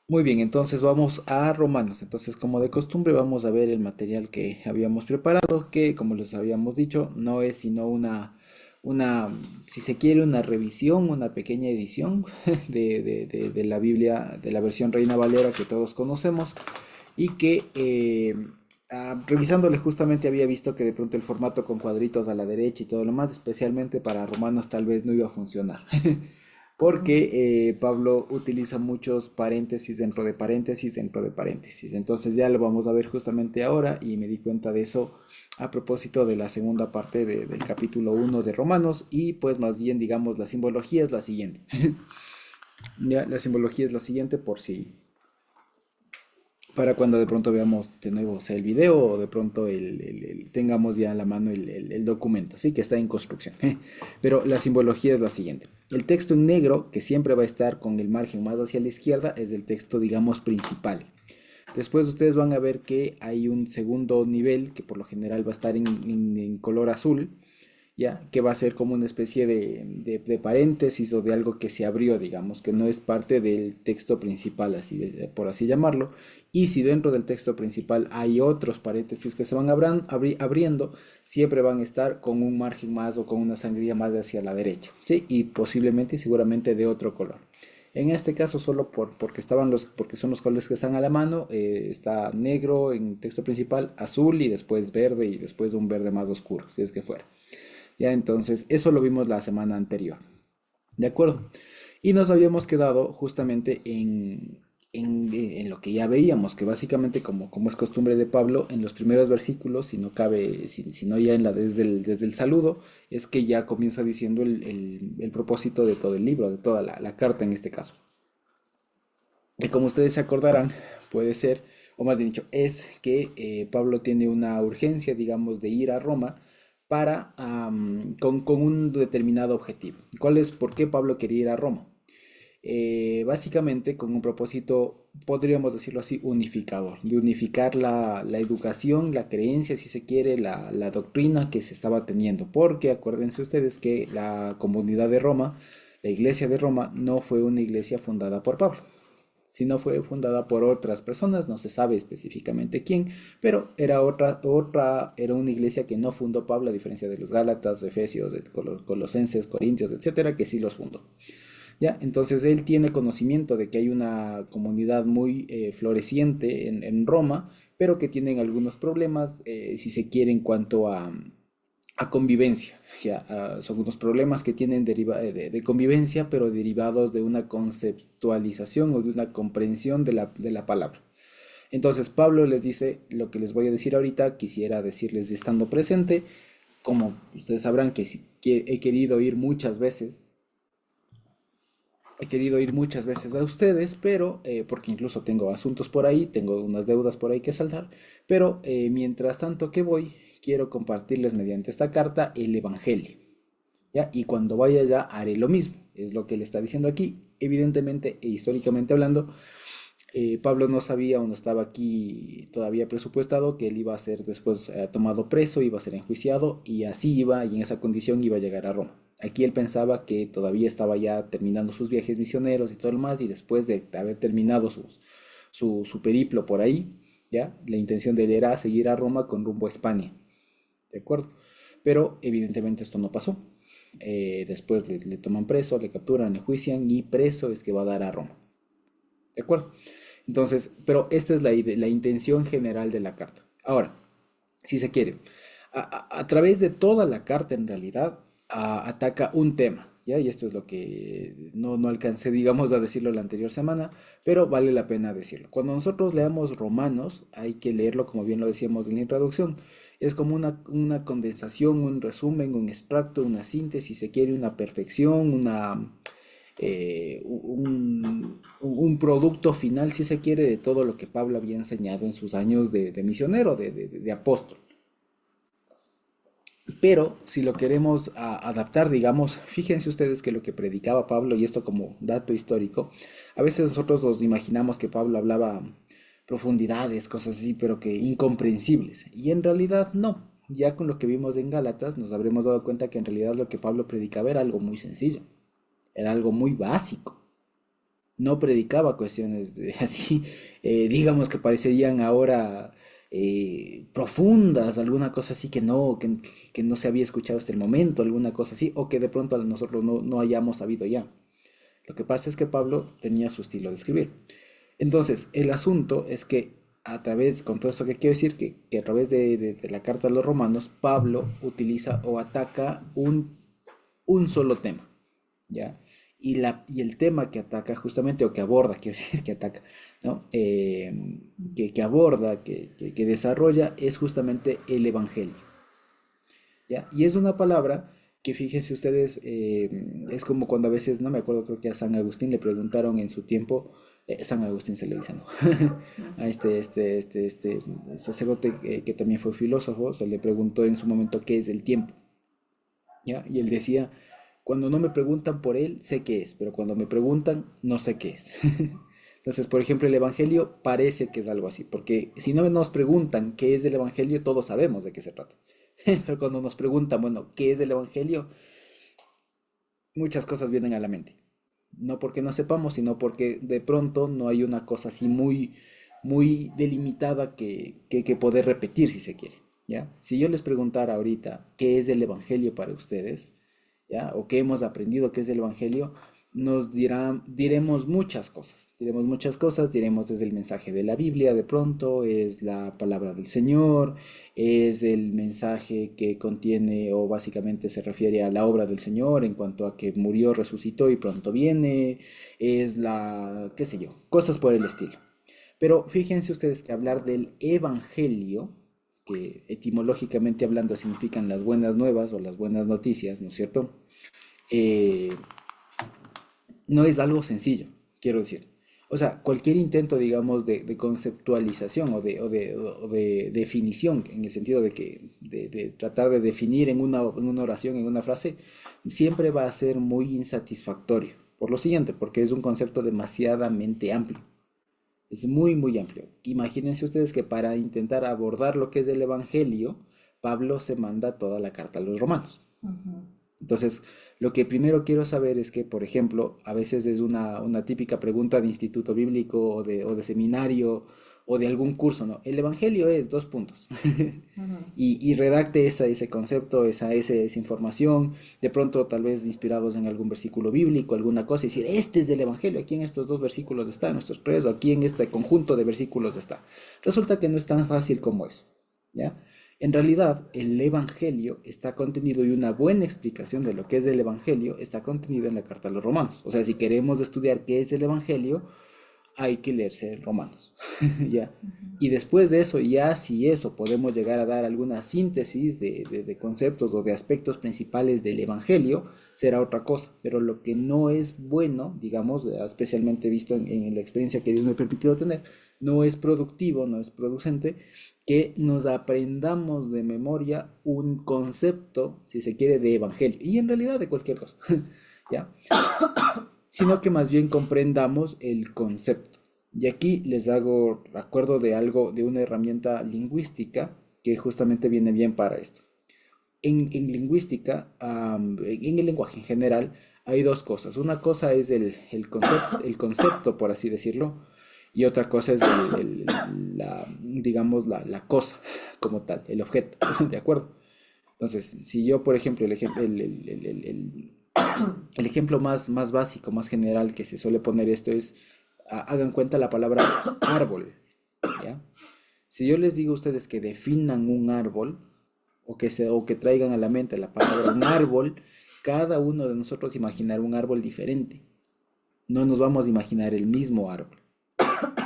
Muy bien, entonces vamos a Romanos. Entonces, como de costumbre, vamos a ver el material que habíamos preparado, que como les habíamos dicho, no es sino una, si se quiere, una revisión, una pequeña edición de la Biblia, de la versión Reina Valera que todos conocemos, y que revisándole justamente había visto que de pronto el formato con cuadritos a la derecha y todo lo más, especialmente para Romanos, tal vez no iba a funcionar. Porque Pablo utiliza muchos paréntesis dentro de paréntesis dentro de paréntesis. Entonces ya lo vamos a ver justamente ahora y me di cuenta de eso a propósito de la segunda parte del capítulo 1 de Romanos y pues más bien digamos la simbología es la siguiente. Ya, la simbología es la siguiente por si para cuando de pronto veamos de nuevo o sea, el video o de pronto tengamos ya a la mano el documento, sí que está en construcción. Pero la simbología es la siguiente. El texto en negro, que siempre va a estar con el margen más hacia la izquierda, es el texto, digamos, principal. Después ustedes van a ver que hay un segundo nivel que por lo general va a estar en color azul, ya, que va a ser como una especie de paréntesis o de algo que se abrió, digamos, que no es parte del texto principal, así por así llamarlo. Y si dentro del texto principal hay otros paréntesis que se van abriendo, siempre van a estar con un margen más o con una sangría más hacia la derecha, ¿sí? Y posiblemente y seguramente de otro color. En este caso, solo porque son los colores que están a la mano, está negro en texto principal, azul y después verde y después un verde más oscuro, si es que fuera. Ya, entonces, eso lo vimos la semana anterior. ¿De acuerdo? Y nos habíamos quedado justamente en lo que ya veíamos, que básicamente como es costumbre de Pablo, en los primeros versículos, si no cabe, si no ya desde el saludo, es que ya comienza diciendo el propósito de todo el libro, de toda la carta en este caso. Y como ustedes se acordarán, puede ser, o más bien dicho, es que Pablo tiene una urgencia, digamos, de ir a Roma con un determinado objetivo. ¿Por qué Pablo quería ir a Roma? Básicamente con un propósito, podríamos decirlo así, unificador, de unificar la educación, la creencia, si se quiere, la doctrina que se estaba teniendo. Porque acuérdense ustedes que la comunidad de Roma, la iglesia de Roma, no fue una iglesia fundada por Pablo, sino fue fundada por otras personas, no se sabe específicamente quién, pero era una iglesia que no fundó Pablo, a diferencia de los Gálatas, Efesios, de Colosenses, Corintios, etcétera, que sí los fundó. ¿Ya? Entonces él tiene conocimiento de que hay una comunidad muy floreciente en Roma, pero que tienen algunos problemas, si se quiere, en cuanto a convivencia. Ya, son unos problemas que tienen de convivencia, pero derivados de una conceptualización o de una comprensión de la palabra. Entonces Pablo les dice lo que les voy a decir ahorita, quisiera decirles estando presente, como ustedes sabrán que he querido ir muchas veces a ustedes, pero porque incluso tengo asuntos por ahí, tengo unas deudas por ahí que saldar, pero mientras tanto que voy, quiero compartirles mediante esta carta el Evangelio, ¿ya? Y cuando vaya allá haré lo mismo, es lo que él está diciendo aquí. Evidentemente e históricamente hablando, Pablo no sabía o no estaba aquí todavía presupuestado que él iba a ser después tomado preso, iba a ser enjuiciado y así iba y en esa condición iba a llegar a Roma. Aquí él pensaba que todavía estaba ya terminando sus viajes misioneros y todo lo más y después de haber terminado su periplo por ahí, ya, la intención de él era seguir a Roma con rumbo a España, ¿de acuerdo? Pero evidentemente esto no pasó. Después le toman preso, le capturan, le juician y preso es que va a dar a Roma. ¿De acuerdo? Entonces, pero esta es la intención general de la carta. Ahora, si se quiere, a través de toda la carta en realidad ataca un tema, ¿ya? Y esto es lo que no alcancé, digamos, a decirlo la anterior semana, pero vale la pena decirlo. Cuando nosotros leamos Romanos, hay que leerlo, como bien lo decíamos en la introducción, es como una condensación, un resumen, un extracto, una síntesis, si se quiere, una perfección, un producto final, si se quiere, de todo lo que Pablo había enseñado en sus años de misionero, de apóstol. Pero si lo queremos adaptar, digamos, fíjense ustedes que lo que predicaba Pablo, y esto como dato histórico, a veces nosotros nos imaginamos que Pablo hablaba profundidades, cosas así, pero que incomprensibles. Y en realidad no. Ya con lo que vimos en Gálatas nos habremos dado cuenta que en realidad lo que Pablo predicaba era algo muy sencillo, era algo muy básico. no predicaba cuestiones así, digamos que parecerían ahora profundas, alguna cosa así que no se había escuchado hasta el momento, alguna cosa así, o que de pronto a nosotros no hayamos sabido ya. Lo que pasa es que Pablo tenía su estilo de escribir. Entonces, el asunto es que a través, con todo esto que quiero decir, que a través de la carta a los romanos, Pablo utiliza o ataca un solo tema, ¿ya? Y el tema que ataca justamente, o que aborda, quiero decir, que ataca, ¿no? Que aborda, que desarrolla, es justamente el Evangelio, ¿ya? Y es una palabra que fíjense ustedes, es como cuando a veces, no me acuerdo, creo que a San Agustín le preguntaron en su tiempo, San Agustín se le dice, ¿no? A este sacerdote que también fue filósofo, se le preguntó en su momento qué es el tiempo, ¿ya? Y él decía, cuando no me preguntan por él, sé qué es, pero cuando me preguntan, no sé qué es. Entonces, por ejemplo, el Evangelio parece que es algo así, porque si no nos preguntan qué es el Evangelio, todos sabemos de qué se trata. Pero cuando nos preguntan, bueno, ¿qué es el Evangelio? Muchas cosas vienen a la mente. No porque no sepamos, sino porque de pronto no hay una cosa así muy delimitada que poder repetir si se quiere, ¿ya? Si yo les preguntara ahorita qué es el Evangelio para ustedes, ¿ya? O qué hemos aprendido que es el Evangelio, diremos muchas cosas, diremos desde el mensaje de la Biblia, de pronto, es la palabra del Señor, es el mensaje que contiene o básicamente se refiere a la obra del Señor en cuanto a que murió, resucitó y pronto viene, es qué sé yo, cosas por el estilo. Pero fíjense ustedes que hablar del Evangelio, que etimológicamente hablando significan las buenas nuevas o las buenas noticias, ¿no es cierto? Eh, no es algo sencillo, quiero decir. O sea, cualquier intento, digamos, de conceptualización o de definición, en el sentido de tratar de definir en una oración, en una frase, siempre va a ser muy insatisfactorio. Por lo siguiente, porque es un concepto demasiadamente amplio. Es muy amplio. Imagínense ustedes que para intentar abordar lo que es el Evangelio, Pablo se manda toda la carta a los romanos. Entonces, lo que primero quiero saber es que, por ejemplo, a veces es una típica pregunta de instituto bíblico o de seminario o de algún curso, ¿no? El Evangelio es dos puntos. Y redacte ese concepto, esa información, de pronto tal vez inspirados en algún versículo bíblico, alguna cosa, y decir, este es del Evangelio, aquí en estos dos versículos está, en estos tres, o aquí en este conjunto de versículos está. Resulta que no es tan fácil como eso, ¿ya? En realidad, el Evangelio está contenido y una buena explicación de lo que es el Evangelio está contenido en la carta a los romanos. O sea, si queremos estudiar qué es el Evangelio, hay que leerse Romanos, ¿ya? Y después de eso, ya si eso podemos llegar a dar alguna síntesis de conceptos o de aspectos principales del Evangelio, será otra cosa. Pero lo que no es bueno, digamos, especialmente visto en la experiencia que Dios me ha permitido tener, no es productivo, no es producente, que nos aprendamos de memoria un concepto, si se quiere, de Evangelio. Y en realidad de cualquier cosa, ¿ya? Sino que más bien comprendamos el concepto. Y aquí les hago recuerdo de algo, de una herramienta lingüística que justamente viene bien para esto. En lingüística, en el lenguaje en general, hay dos cosas. Una cosa es el concepto, por así decirlo, y otra cosa es digamos, la cosa como tal, el objeto, ¿de acuerdo? Entonces, si yo, por ejemplo, el ejemplo más básico, más general que se suele poner esto es, hagan cuenta la palabra árbol, ¿ya? Si yo les digo a ustedes que definan un árbol, o que traigan a la mente la palabra un árbol, cada uno de nosotros imaginar un árbol diferente. No nos vamos a imaginar el mismo árbol,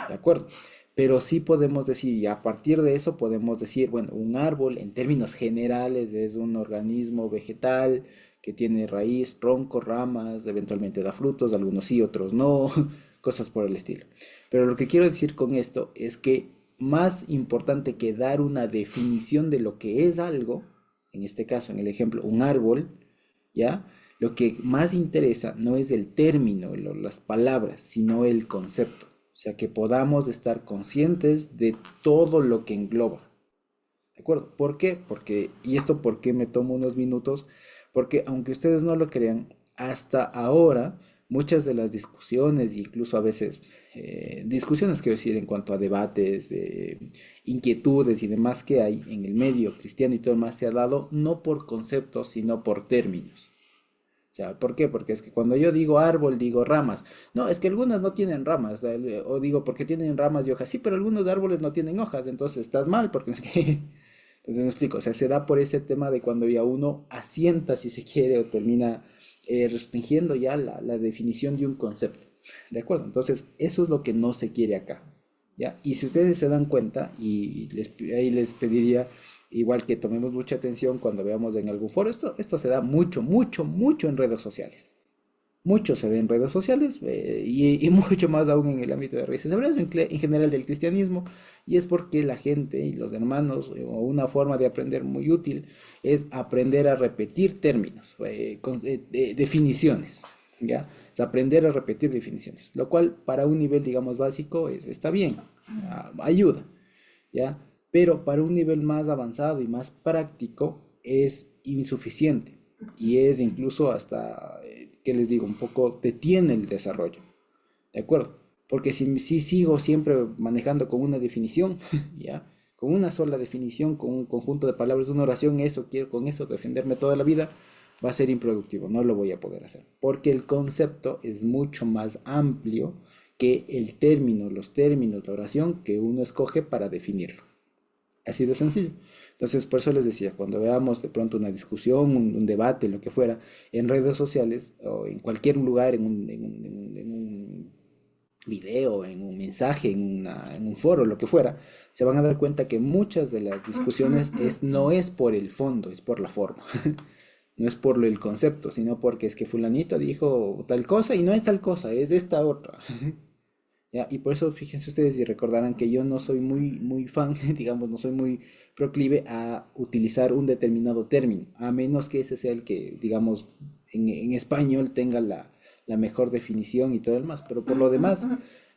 ¿de acuerdo? Pero sí podemos decir, y a partir de eso podemos decir, bueno, un árbol en términos generales es un organismo vegetal que tiene raíz, tronco, ramas, eventualmente da frutos, algunos sí, otros no, cosas por el estilo. Pero lo que quiero decir con esto es que más importante que dar una definición de lo que es algo, en este caso, en el ejemplo, un árbol, ¿ya? Lo que más interesa no es el término, las palabras, sino el concepto. O sea, que podamos estar conscientes de todo lo que engloba. ¿De acuerdo? ¿Por qué? Y esto por qué me tomo unos minutos, porque aunque ustedes no lo crean, hasta ahora muchas de las discusiones, incluso a veces discusiones, quiero decir, en cuanto a debates, inquietudes y demás que hay en el medio cristiano y todo más, se ha dado no por conceptos, sino por términos. O sea, ¿por qué? Porque es que cuando yo digo árbol, digo ramas. No, es que algunas no tienen ramas. O digo porque tienen ramas y hojas. Sí, pero algunos árboles no tienen hojas. Entonces estás mal porque es que... Entonces me explico. O sea, se da por ese tema de cuando ya uno asienta, si se quiere, o termina restringiendo ya la definición de un concepto. ¿De acuerdo? Entonces, eso es lo que no se quiere acá. ¿Ya? Y si ustedes se dan cuenta, ahí les pediría igual que tomemos mucha atención cuando veamos en algún foro, esto se da mucho, mucho, mucho en redes sociales. Mucho se ve en redes sociales y mucho más aún en el ámbito de raíces hebreas, en general del cristianismo, y es porque la gente y los hermanos, o una forma de aprender muy útil, es aprender a repetir términos, definiciones, ¿ya? Es aprender a repetir definiciones, lo cual para un nivel, digamos, básico está bien, ayuda, ¿ya? Pero para un nivel más avanzado y más práctico es insuficiente y es incluso hasta, ¿qué les digo? Un poco detiene el desarrollo, ¿de acuerdo? Porque si sigo siempre manejando con una definición, ¿ya? Con una sola definición, con un conjunto de palabras de una oración, eso quiero con eso defenderme toda la vida, va a ser improductivo, no lo voy a poder hacer. Porque el concepto es mucho más amplio que el término, los términos, la oración que uno escoge para definirlo. Así de sencillo. Entonces, por eso les decía, cuando veamos de pronto una discusión, un debate, lo que fuera, en redes sociales o en cualquier lugar, en un video, en un mensaje, en un foro, lo que fuera, se van a dar cuenta que muchas de las discusiones no es por el fondo, es por la forma. No es por el concepto, sino porque es que fulanito dijo tal cosa y no es tal cosa, es esta otra. ¿Ya? Y por eso fíjense ustedes y recordarán que yo no soy muy fan, digamos, no soy muy proclive a utilizar un determinado término, a menos que ese sea el que, digamos, en español tenga la mejor definición y todo el más, pero por lo demás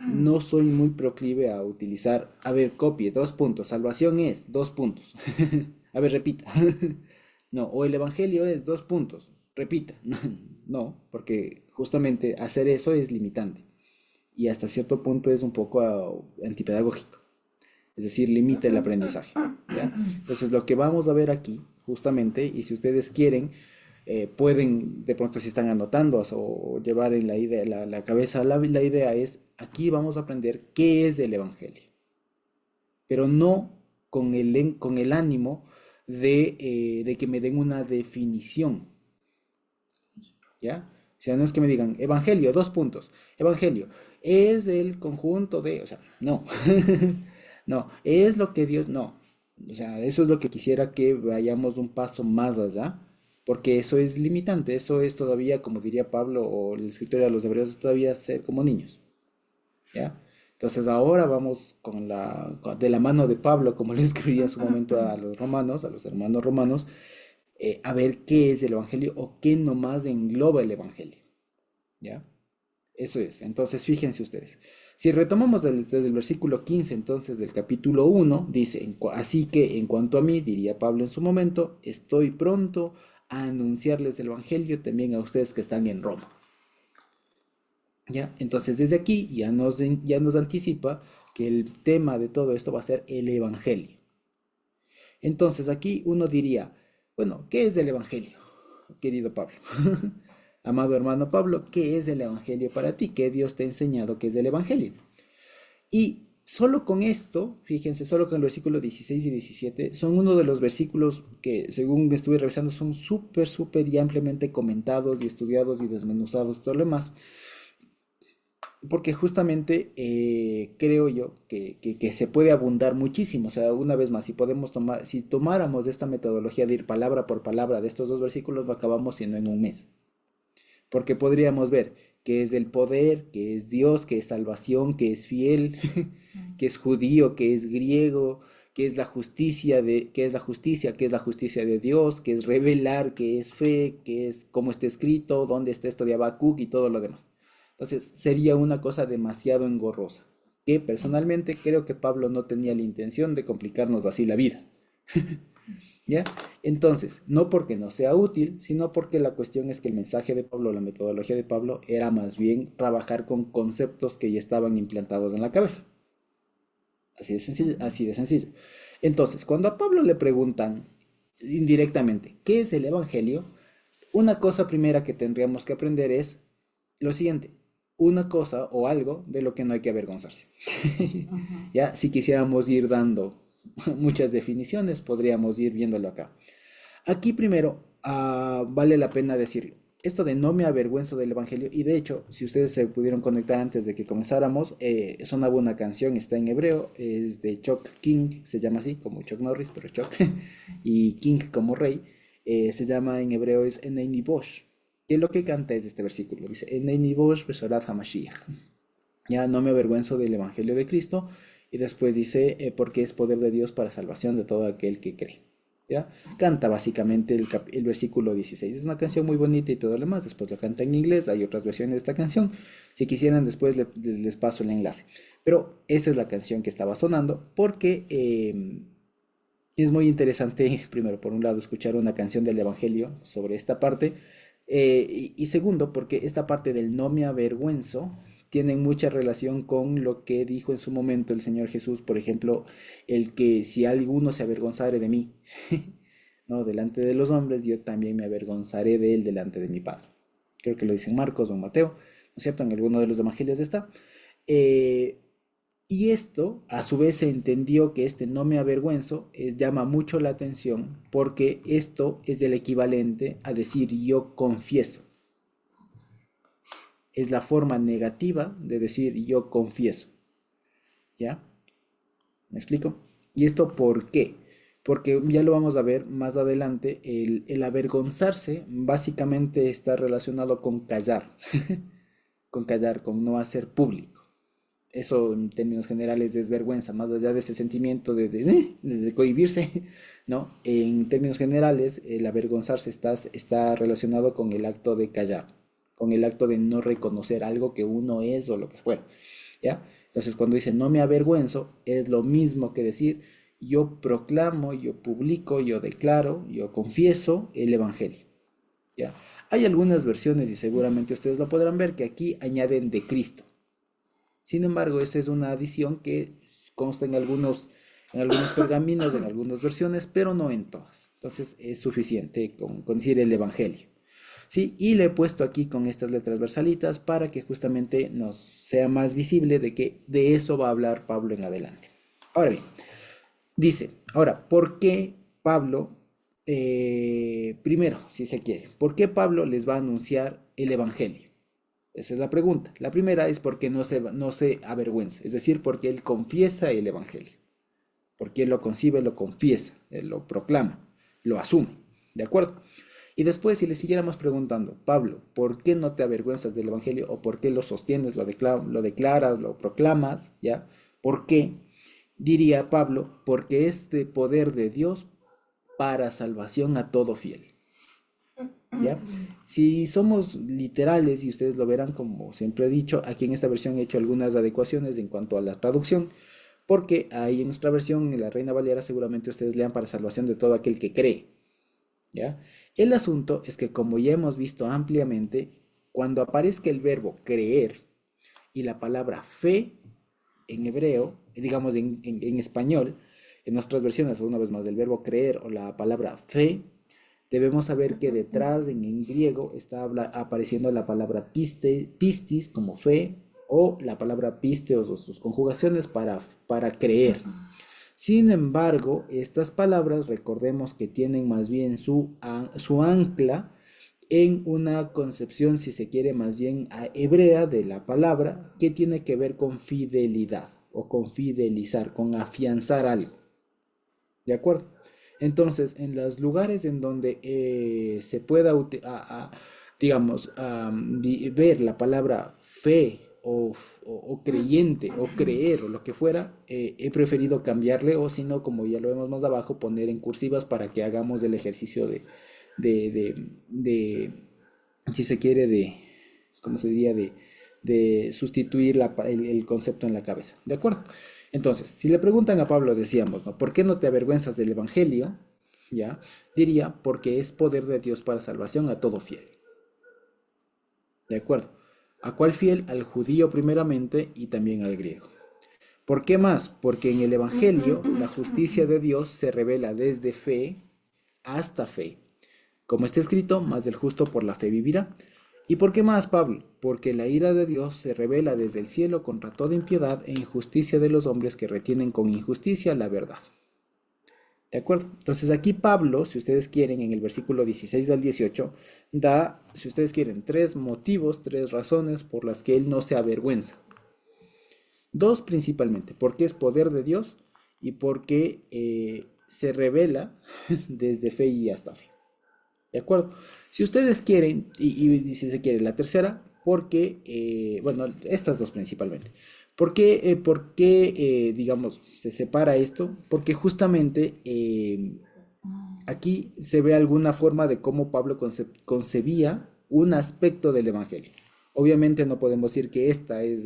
no soy muy proclive a utilizar, a ver, copie, dos puntos, salvación es dos puntos, a ver, repita, no, o el evangelio es dos puntos, repita, no, porque justamente hacer eso es limitante y hasta cierto punto es un poco antipedagógico, es decir, limita el aprendizaje, ¿ya? Entonces lo que vamos a ver aquí, justamente, y si ustedes quieren, pueden, de pronto si están anotando o llevar en la idea, la cabeza, la idea es, aquí vamos a aprender qué es el Evangelio, pero no con el ánimo de que me den una definición, ¿ya? O sea, no es que me digan, Evangelio, dos puntos. Evangelio es el conjunto de, o sea, no, no, es lo que Dios, no. O sea, eso es lo que quisiera que vayamos un paso más allá, porque eso es limitante, eso es todavía, como diría Pablo o el escritor de los Hebreos, es todavía ser como niños, ¿ya? Entonces ahora vamos de la mano de Pablo, como le escribía en su momento a los romanos, a los hermanos romanos, a ver qué es el Evangelio o qué nomás engloba el Evangelio. ¿Ya? Eso es. Entonces, fíjense ustedes. Si retomamos desde el versículo 15, entonces, del capítulo 1, dice, así que en cuanto a mí, diría Pablo en su momento, estoy pronto a anunciarles el Evangelio también a ustedes que están en Roma. ¿Ya? Entonces, desde aquí ya nos anticipa que el tema de todo esto va a ser el Evangelio. Entonces aquí uno diría, bueno, ¿qué es el Evangelio, querido Pablo? Amado hermano Pablo, ¿qué es el Evangelio para ti? ¿Qué Dios te ha enseñado que es el Evangelio? Y solo con esto, fíjense, solo con el versículo 16 y 17, son uno de los versículos que, según estuve revisando, son súper, súper y ampliamente comentados y estudiados y desmenuzados, todo lo demás. Porque justamente creo yo que se puede abundar muchísimo. O sea, una vez más, si tomáramos esta metodología de ir palabra por palabra de estos dos versículos, lo acabamos siendo en un mes. Porque podríamos ver que es el poder, que es Dios, que es salvación, que es fiel, que es judío, que es griego, que es la justicia que es la justicia de Dios, que es revelar, que es fe, que es cómo está escrito, dónde está esto de Habacuc y todo lo demás. Entonces sería una cosa demasiado engorrosa, que personalmente creo que Pablo no tenía la intención de complicarnos así la vida. ¿Ya? Entonces, no porque no sea útil, sino porque la cuestión es que el mensaje de Pablo, la metodología de Pablo, era más bien trabajar con conceptos que ya estaban implantados en la cabeza. Así de sencillo, así de sencillo. Entonces, cuando a Pablo le preguntan indirectamente, ¿qué es el Evangelio? Una cosa primera que tendríamos que aprender es lo siguiente, una cosa o algo de lo que no hay que avergonzarse. Ujú. Ya, si quisiéramos ir dando muchas definiciones, podríamos ir viéndolo acá. Aquí primero, vale la pena decirlo. Esto de no me avergüenzo del Evangelio, y de hecho, si ustedes se pudieron conectar antes de que comenzáramos, sonaba una canción, está en hebreo, es de Chuck King, se llama así, como Chuck Norris, pero Chuck, y King como rey, se llama en hebreo es Enei Bosh, que lo que canta es este versículo, dice, Enei Bosh Besorat HaMashiach, ya no me avergüenzo del Evangelio de Cristo, y después dice, porque es poder de Dios para salvación de todo aquel que cree. ¿Ya? Canta básicamente el versículo 16. Es una canción muy bonita y todo lo demás. Después lo canta en inglés. Hay otras versiones de esta canción. Si quisieran, después les paso el enlace. Pero esa es la canción que estaba sonando porque es muy interesante, primero, por un lado, escuchar una canción del Evangelio sobre esta parte, y segundo, porque esta parte del no me avergüenzo tiene mucha relación con lo que dijo en su momento el Señor Jesús, por ejemplo, el que si alguno se avergonzare de mí, no, delante de los hombres, yo también me avergonzaré de él delante de mi Padre. Creo que lo dice en Marcos o en Mateo, ¿no es cierto? En alguno de los evangelios está. Eh, y esto, a su vez, se entendió que este no me avergüenzo llama mucho la atención porque esto es el equivalente a decir yo confieso. Es la forma negativa de decir yo confieso. ¿Ya? ¿Me explico? ¿Y esto por qué? Porque ya lo vamos a ver más adelante, el avergonzarse básicamente está relacionado con callar, con no hacer público. Eso en términos generales es vergüenza, más allá de ese sentimiento de cohibirse, ¿no? En términos generales, el avergonzarse está relacionado con el acto de callar, con el acto de no reconocer algo que uno es o lo que fuera, ¿ya? Entonces, cuando dice no me avergüenzo, es lo mismo que decir yo proclamo, yo publico, yo declaro, yo confieso el Evangelio, ¿ya? Hay algunas versiones, y seguramente ustedes lo podrán ver, que aquí añaden de Cristo. Sin embargo, esa es una adición que consta en algunos pergaminos, en algunas versiones, pero no en todas. Entonces es suficiente con decir el Evangelio. ¿Sí? Y le he puesto aquí con estas letras versalitas para que justamente nos sea más visible de que de eso va a hablar Pablo en adelante. Ahora bien, dice, ahora, ¿por qué Pablo, primero, si se quiere, ¿por qué Pablo les va a anunciar el Evangelio? Esa es la pregunta. La primera es porque no se avergüenza, es decir, porque él confiesa el Evangelio, porque él lo concibe, lo confiesa, él lo proclama, lo asume, ¿de acuerdo? Y después, si le siguiéramos preguntando, Pablo, ¿por qué no te avergüenzas del Evangelio? ¿O por qué lo sostienes, lo declaras, lo proclamas? ¿Ya? ¿Por qué? Diría Pablo, porque es de poder de Dios para salvación a todo fiel. ¿Ya? Si somos literales, y ustedes lo verán como siempre he dicho, aquí en esta versión he hecho algunas adecuaciones en cuanto a la traducción, porque ahí en nuestra versión, en la Reina Valera, seguramente ustedes lean para salvación de todo aquel que cree, ¿ya? El asunto es que como ya hemos visto ampliamente, cuando aparezca el verbo creer y la palabra fe en hebreo, digamos en español, en nuestras versiones, una vez más, del verbo creer o la palabra fe, debemos saber que detrás en griego está apareciendo la palabra pistis como fe o la palabra pisteos o sus conjugaciones para creer. Sin embargo, estas palabras recordemos que tienen más bien su ancla en una concepción, si se quiere, más bien hebrea de la palabra que tiene que ver con fidelidad o con fidelizar, con afianzar algo. ¿De acuerdo? Entonces, en los lugares en donde se pueda, digamos, ver la palabra fe o creyente o creer o lo que fuera, he preferido cambiarle o si no, como ya lo vemos más abajo, poner en cursivas para que hagamos el ejercicio de, de, de, si se quiere, ¿cómo se diría? De sustituir el concepto en la cabeza. ¿De acuerdo? Entonces, si le preguntan a Pablo, decíamos, ¿no? ¿Por qué no te avergüenzas del Evangelio? ¿ya? Diría porque es poder de Dios para salvación a todo fiel. ¿De acuerdo? ¿A cuál fiel? Al judío primeramente y también al griego. ¿Por qué más? Porque en el Evangelio la justicia de Dios se revela desde fe hasta fe. Como está escrito, más del justo por la fe vivirá. ¿Y por qué más, Pablo? Porque la ira de Dios se revela desde el cielo contra toda impiedad e injusticia de los hombres que retienen con injusticia la verdad. ¿De acuerdo? Entonces aquí Pablo, si ustedes quieren, en el versículo 16 al 18, da, si ustedes quieren, tres motivos, tres razones por las que él no se avergüenza. Dos principalmente, porque es poder de Dios y porque se revela desde fe y hasta fe. ¿De acuerdo? Si ustedes quieren, y si se quiere la tercera, porque, bueno, estas dos principalmente. ¿Por qué, digamos, se separa esto? Porque justamente aquí se ve alguna forma de cómo Pablo concebía un aspecto del Evangelio. Obviamente no podemos decir que esta es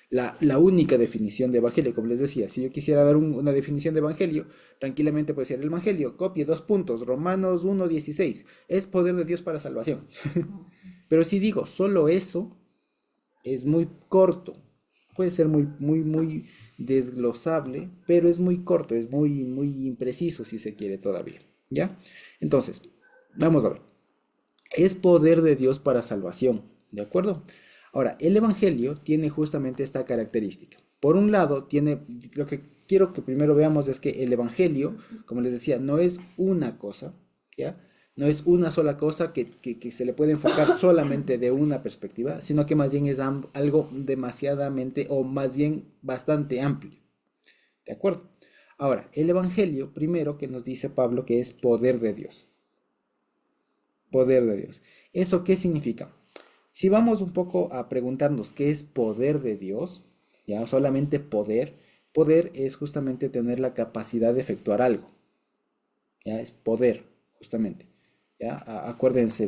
la única definición de Evangelio, como les decía. Si yo quisiera dar una definición de Evangelio, tranquilamente puede ser el Evangelio, copie 2 puntos, Romanos 1:16, es poder de Dios para salvación. Pero si digo solo eso, es muy corto. Puede ser muy, muy, muy desglosable, pero es muy corto, es muy, muy impreciso si se quiere todavía. ¿Ya? Entonces, vamos a ver. Es poder de Dios para salvación. ¿De acuerdo? Ahora, el Evangelio tiene justamente esta característica. Por un lado, tiene, lo que quiero que primero veamos es que el Evangelio, como les decía, no es una cosa, ¿ya? No es una sola cosa que se le puede enfocar solamente de una perspectiva, sino que más bien es algo demasiadamente o más bien bastante amplio. ¿De acuerdo? Ahora, el Evangelio, primero que nos dice Pablo que es poder de Dios. Poder de Dios. ¿Eso qué significa? Si vamos un poco a preguntarnos qué es poder de Dios, ya solamente poder, poder es justamente tener la capacidad de efectuar algo, ya es poder, justamente. ¿Ya? Acuérdense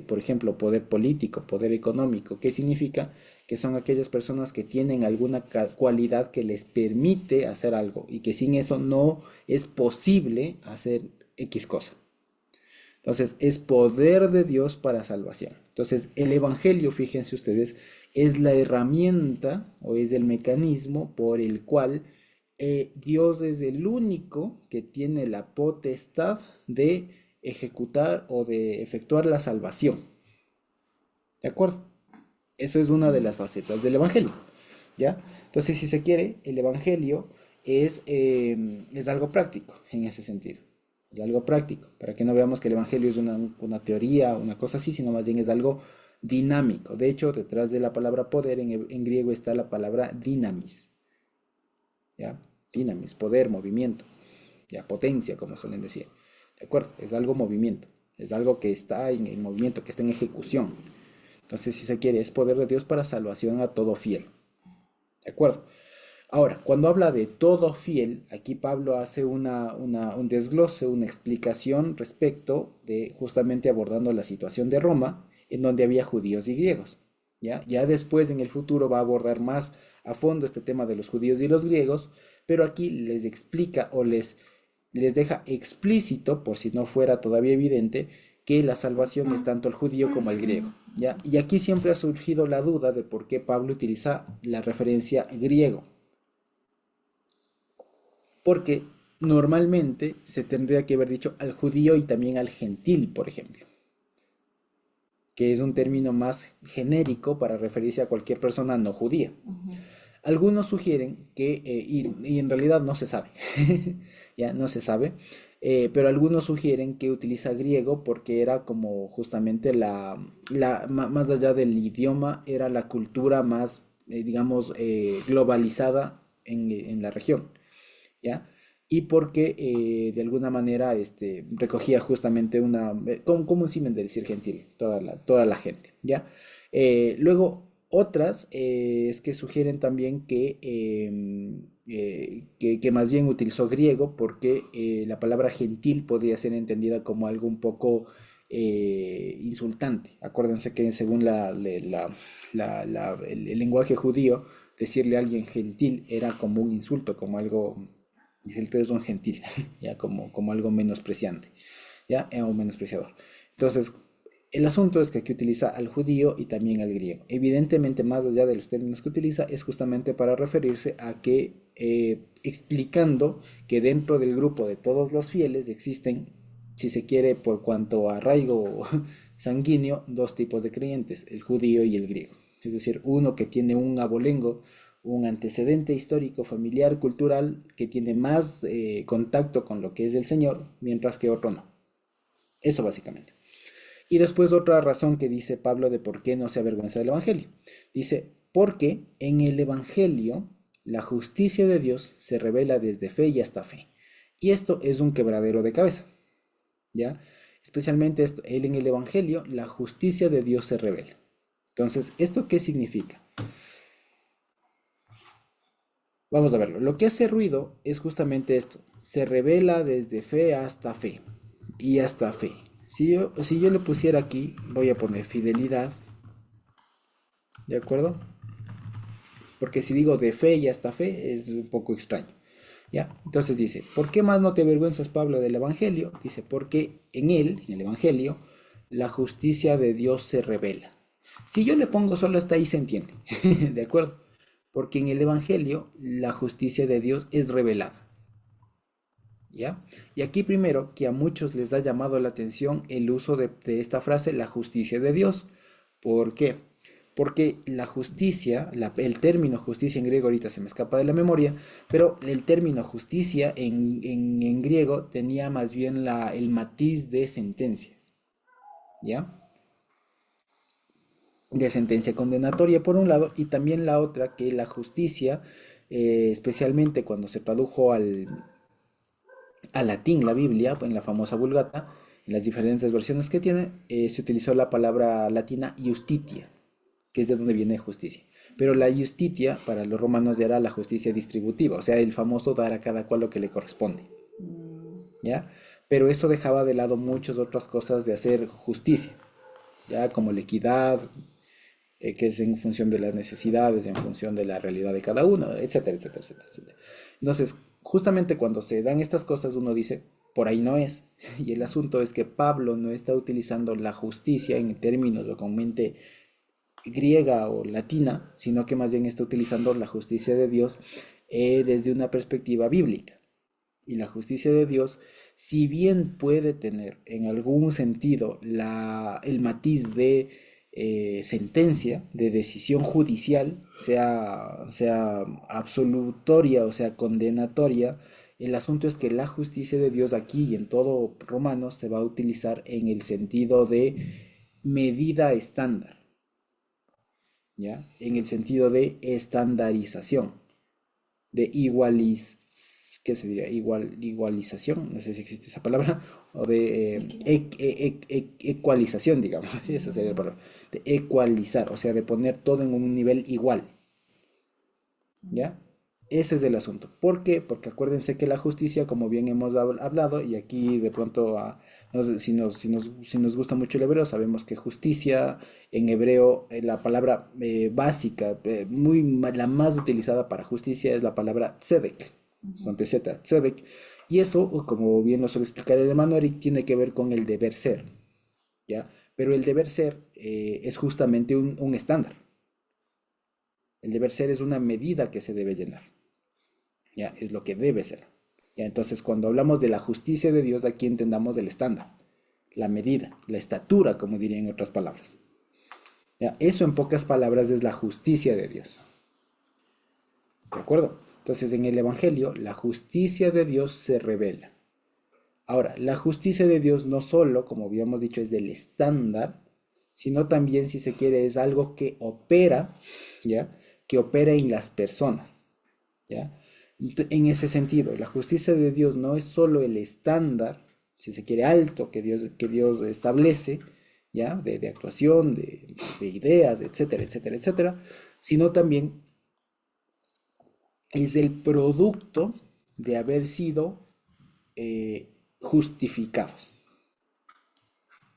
por ejemplo, poder político, poder económico. ¿Qué significa? Que son aquellas personas que tienen alguna cualidad que les permite hacer algo y que sin eso no es posible hacer X cosa. Entonces, es poder de Dios para salvación. Entonces, el Evangelio, fíjense ustedes, es la herramienta o es el mecanismo por el cual Dios es el único que tiene la potestad de ejecutar o de efectuar la salvación. ¿De acuerdo? Eso es una de las facetas del Evangelio. ¿Ya? Entonces, si se quiere, el Evangelio es algo práctico en ese sentido. Es algo práctico, para que no veamos que el Evangelio es una teoría, una cosa así, sino más bien es algo dinámico. De hecho, detrás de la palabra poder en griego está la palabra dynamis. ¿Ya? Dynamis, poder, movimiento, ya, potencia, como suelen decir. ¿De acuerdo? Es algo movimiento, es algo que está en movimiento, que está en ejecución. Entonces, si se quiere, es poder de Dios para salvación a todo fiel. ¿De acuerdo? Ahora, cuando habla de todo fiel, aquí Pablo hace un desglose, una explicación respecto de justamente abordando la situación de Roma, en donde había judíos y griegos. Ya después en el futuro va a abordar más a fondo este tema de los judíos y los griegos, pero aquí les explica o les deja explícito, por si no fuera todavía evidente, que la salvación es tanto al judío como al griego. ¿Ya? Y aquí siempre ha surgido la duda de por qué Pablo utiliza la referencia griego. Porque normalmente se tendría que haber dicho al judío y también al gentil, por ejemplo, que es un término más genérico para referirse a cualquier persona no judía. Algunos sugieren que, y en realidad no se sabe, ya no se sabe, pero algunos sugieren que utiliza griego porque era como justamente más allá del idioma, era la cultura más, digamos, globalizada en la región. ¿Ya? Y porque de alguna manera recogía justamente como un simen del decir gentil, toda la gente, ¿ya? Luego, otras es que sugieren también que más bien utilizó griego porque la palabra gentil podría ser entendida como algo un poco insultante. Acuérdense que según el lenguaje judío, decirle a alguien gentil era como un insulto, como algo Dice, tú eres un gentil, ya como algo menospreciante, ya, o menospreciador. Entonces, el asunto es que aquí utiliza al judío y también al griego. Evidentemente, más allá de los términos que utiliza, es justamente para referirse a que, explicando que dentro del grupo de todos los fieles existen, si se quiere, por cuanto a arraigo sanguíneo, dos tipos de creyentes, el judío y el griego. Es decir, uno que tiene un abolengo, un antecedente histórico, familiar, cultural, que tiene más contacto con lo que es el Señor, mientras que otro no. Eso básicamente. Y después otra razón que dice Pablo de por qué no se avergüenza del Evangelio. Dice, porque en el Evangelio la justicia de Dios se revela desde fe y hasta fe. Y esto es un quebradero de cabeza, ¿ya? Especialmente esto, él en el Evangelio la justicia de Dios se revela. Entonces, ¿esto qué significa? Vamos a verlo. Lo que hace ruido es justamente esto. Se revela desde fe hasta fe. Y hasta fe. Si yo le pusiera aquí, voy a poner fidelidad. ¿De acuerdo? Porque si digo de fe y hasta fe es un poco extraño. ¿Ya? Entonces dice, ¿por qué más no te avergüenzas, Pablo, del Evangelio? Dice, porque en él, en el Evangelio, la justicia de Dios se revela. Si yo le pongo solo hasta ahí se entiende. ¿De acuerdo? Porque en el Evangelio la justicia de Dios es revelada. ¿Ya? Y aquí primero que a muchos les ha llamado la atención el uso de esta frase, la justicia de Dios. ¿Por qué? Porque la justicia, el término justicia en griego ahorita se me escapa de la memoria, pero el término justicia en griego tenía más bien el matiz de sentencia, ¿ya? De sentencia condenatoria por un lado, y también la otra que la justicia, especialmente cuando se tradujo al latín la Biblia, en la famosa Vulgata, en las diferentes versiones que tiene, se utilizó la palabra latina justitia, que es de donde viene justicia. Pero la justitia para los romanos ya era la justicia distributiva, o sea, el famoso dar a cada cual lo que le corresponde, ¿ya? Pero eso dejaba de lado muchas otras cosas de hacer justicia, ¿ya? Como la equidad, que es en función de las necesidades, en función de la realidad de cada uno, etcétera, etcétera, etcétera, etcétera. Entonces, justamente cuando se dan estas cosas, uno dice, por ahí no es. Y el asunto es que Pablo no está utilizando la justicia en términos o con mente griega o latina, sino que más bien está utilizando la justicia de Dios desde una perspectiva bíblica. Y la justicia de Dios, si bien puede tener en algún sentido el matiz de sentencia, de decisión judicial, sea absolutoria o sea condenatoria, el asunto es que la justicia de Dios aquí y en todo Romanos se va a utilizar en el sentido de medida estándar, ¿ya? En el sentido de estandarización, de ¿qué se diría? Igualización, no sé si existe esa palabra, o de ecualización, digamos, esa sería la palabra, de ecualizar, o sea, de poner todo en un nivel igual, ¿ya? Ese es el asunto. ¿Por qué? Porque acuérdense que la justicia, como bien hemos hablado, y aquí de pronto, no sé, si nos gusta mucho el hebreo, sabemos que justicia en hebreo, la palabra básica, la más utilizada para justicia es la palabra tzedek, con tz, tzedek. Y eso, como bien nos suele explicar el hermano Eric, tiene que ver con el deber ser, ¿ya? Pero el deber ser es justamente un estándar. El deber ser es una medida que se debe llenar. Ya, es lo que debe ser. Ya, entonces, cuando hablamos de la justicia de Dios, aquí entendamos el estándar, la medida, la estatura, como diría en otras palabras. Ya, eso en pocas palabras es la justicia de Dios. ¿De acuerdo? Entonces, en el Evangelio, la justicia de Dios se revela. Ahora, la justicia de Dios no solo, como habíamos dicho, es del estándar, sino también, si se quiere, es algo que opera, ¿ya? Que opera en las personas, ¿ya? En ese sentido, la justicia de Dios no es solo el estándar, si se quiere, alto que Dios establece, ¿ya? De actuación, de ideas, etcétera, etcétera, etcétera, sino también es el producto de haber sido justificados,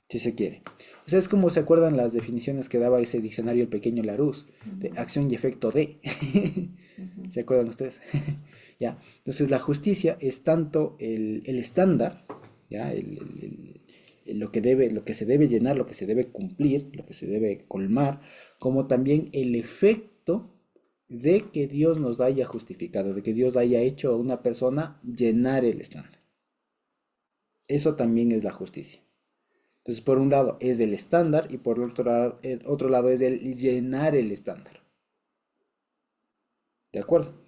si se quiere. O sea, es como se acuerdan las definiciones que daba ese diccionario el pequeño Larousse, de acción y efecto de. ¿Se acuerdan ustedes? ¿ya? Entonces la justicia es tanto el estándar, ¿ya? Lo que se debe llenar, lo que se debe cumplir, lo que se debe colmar, como también el efecto de que Dios nos haya justificado, de que Dios haya hecho a una persona llenar el estándar. Eso también es la justicia. Entonces, por un lado es el estándar y por otro lado es el llenar el estándar. ¿De acuerdo?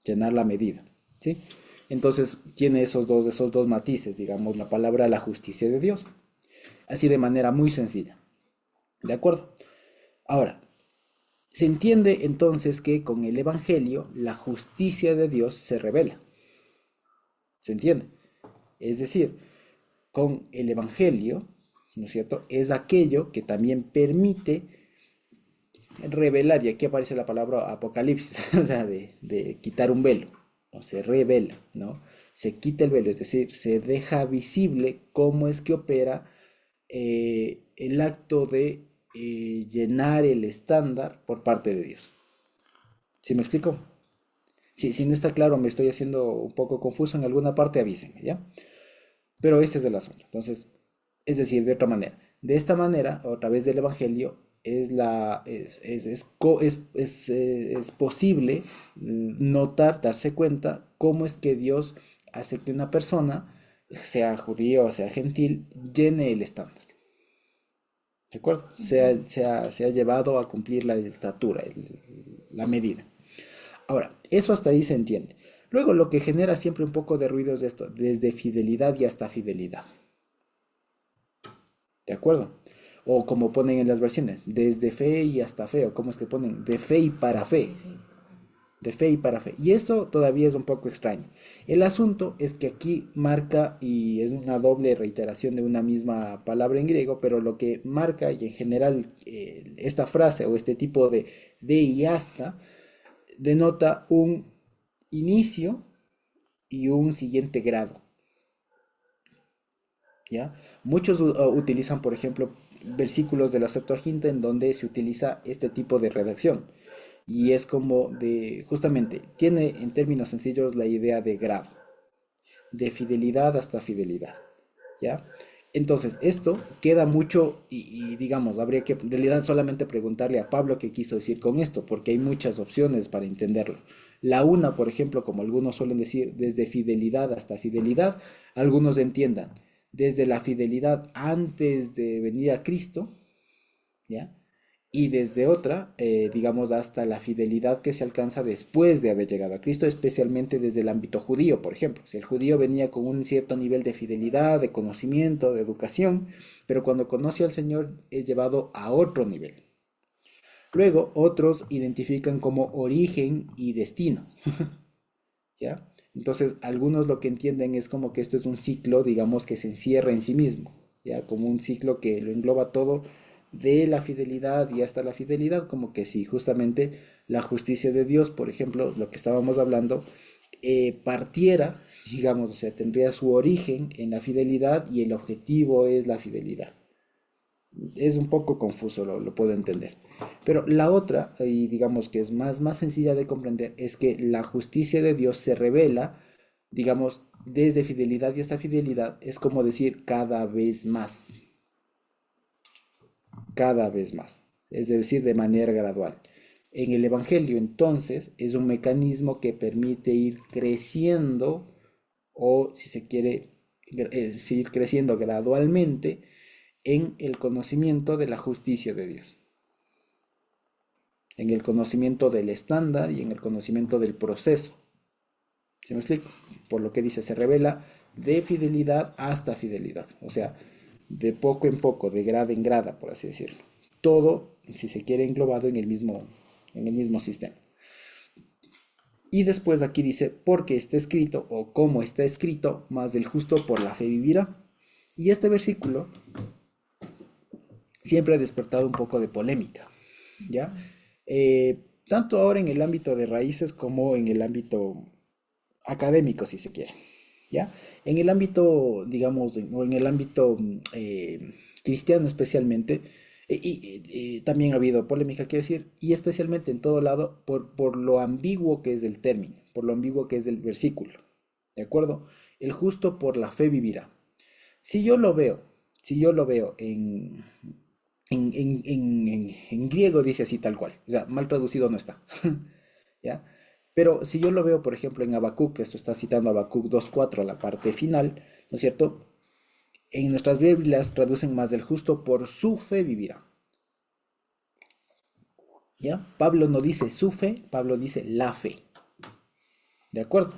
Llenar la medida. ¿Sí? Entonces, tiene esos dos matices, digamos, la palabra la justicia de Dios. Así de manera muy sencilla. ¿De acuerdo? Ahora, se entiende entonces que con el Evangelio la justicia de Dios se revela. ¿Se entiende? Es decir, con el Evangelio, ¿no es cierto? Es aquello que también permite revelar, y aquí aparece la palabra apocalipsis, o sea, de quitar un velo, o se revela, ¿no? Se quita el velo, es decir, se deja visible cómo es que opera el acto de llenar el estándar por parte de Dios. ¿Sí me explico? Si no está claro, me estoy haciendo un poco confuso en alguna parte, avísenme, ¿ya? Pero ese es el asunto. Entonces, es decir, de otra manera. De esta manera, a través del Evangelio, es posible notar, darse cuenta cómo es que Dios hace que una persona, sea judío o sea gentil, llene el estándar. ¿De acuerdo? Se ha llevado a cumplir la estatura, la medida. Ahora, eso hasta ahí se entiende. Luego, lo que genera siempre un poco de ruido es esto, desde fidelidad y hasta fidelidad. ¿De acuerdo? O como ponen en las versiones, desde fe y hasta fe, o como es que ponen, de fe y para fe. De fe y para fe. Y eso todavía es un poco extraño. El asunto es que aquí marca, y es una doble reiteración de una misma palabra en griego, pero lo que marca, y en general esta frase o este tipo de y hasta, denota un inicio y un siguiente grado. ¿Ya? Muchos utilizan, por ejemplo, versículos de la Septuaginta en donde se utiliza este tipo de redacción. Y es como justamente, tiene en términos sencillos la idea de grado, de fidelidad hasta fidelidad. ¿Ya? Entonces, esto queda mucho y digamos, habría que en realidad solamente preguntarle a Pablo qué quiso decir con esto, porque hay muchas opciones para entenderlo. La una, por ejemplo, como algunos suelen decir, desde fidelidad hasta fidelidad, algunos entiendan, desde la fidelidad antes de venir a Cristo, ¿ya? Y desde otra, digamos, hasta la fidelidad que se alcanza después de haber llegado a Cristo, especialmente desde el ámbito judío, por ejemplo. Si el judío venía con un cierto nivel de fidelidad, de conocimiento, de educación, pero cuando conoce al Señor es llevado a otro nivel. Luego, otros identifican como origen y destino, ¿ya? Entonces, algunos lo que entienden es como que esto es un ciclo, digamos, que se encierra en sí mismo, ¿ya? Como un ciclo que lo engloba todo de la fidelidad y hasta la fidelidad, como que si justamente la justicia de Dios, por ejemplo, lo que estábamos hablando, partiera, digamos, o sea, tendría su origen en la fidelidad y el objetivo es la fidelidad. Es un poco confuso, lo puedo entender. Pero la otra, y digamos que es más sencilla de comprender, es que la justicia de Dios se revela, digamos, desde fidelidad y hasta fidelidad, es como decir cada vez más, es decir, de manera gradual. En el Evangelio, entonces, es un mecanismo que permite ir creciendo, o si se quiere, seguir creciendo gradualmente en el conocimiento de la justicia de Dios, en el conocimiento del estándar y en el conocimiento del proceso. ¿Se me explico? Por lo que dice, se revela de fidelidad hasta fidelidad, o sea, de poco en poco, de grada en grada, por así decirlo. Todo, si se quiere, englobado en el mismo sistema. Y después aquí dice, porque está escrito, o como está escrito, más del justo por la fe vivirá. Y este versículo siempre ha despertado un poco de polémica, ¿ya? Tanto ahora en el ámbito de raíces como en el ámbito académico, si se quiere, ¿ya? En el ámbito, digamos, o en el ámbito cristiano especialmente, Y también ha habido polémica, quiero decir, y especialmente en todo lado por lo ambiguo que es el término, por lo ambiguo que es el versículo. ¿De acuerdo? El justo por la fe vivirá. Si yo lo veo, si yo lo veo en griego dice así tal cual, o sea, mal traducido no está, ¿ya? Pero si yo lo veo, por ejemplo, en Habacuc, esto está citando Habacuc 2:4, la parte final, ¿no es cierto? En nuestras Biblias traducen más del justo por su fe vivirá, ¿ya? Pablo no dice su fe, Pablo dice la fe, ¿de acuerdo?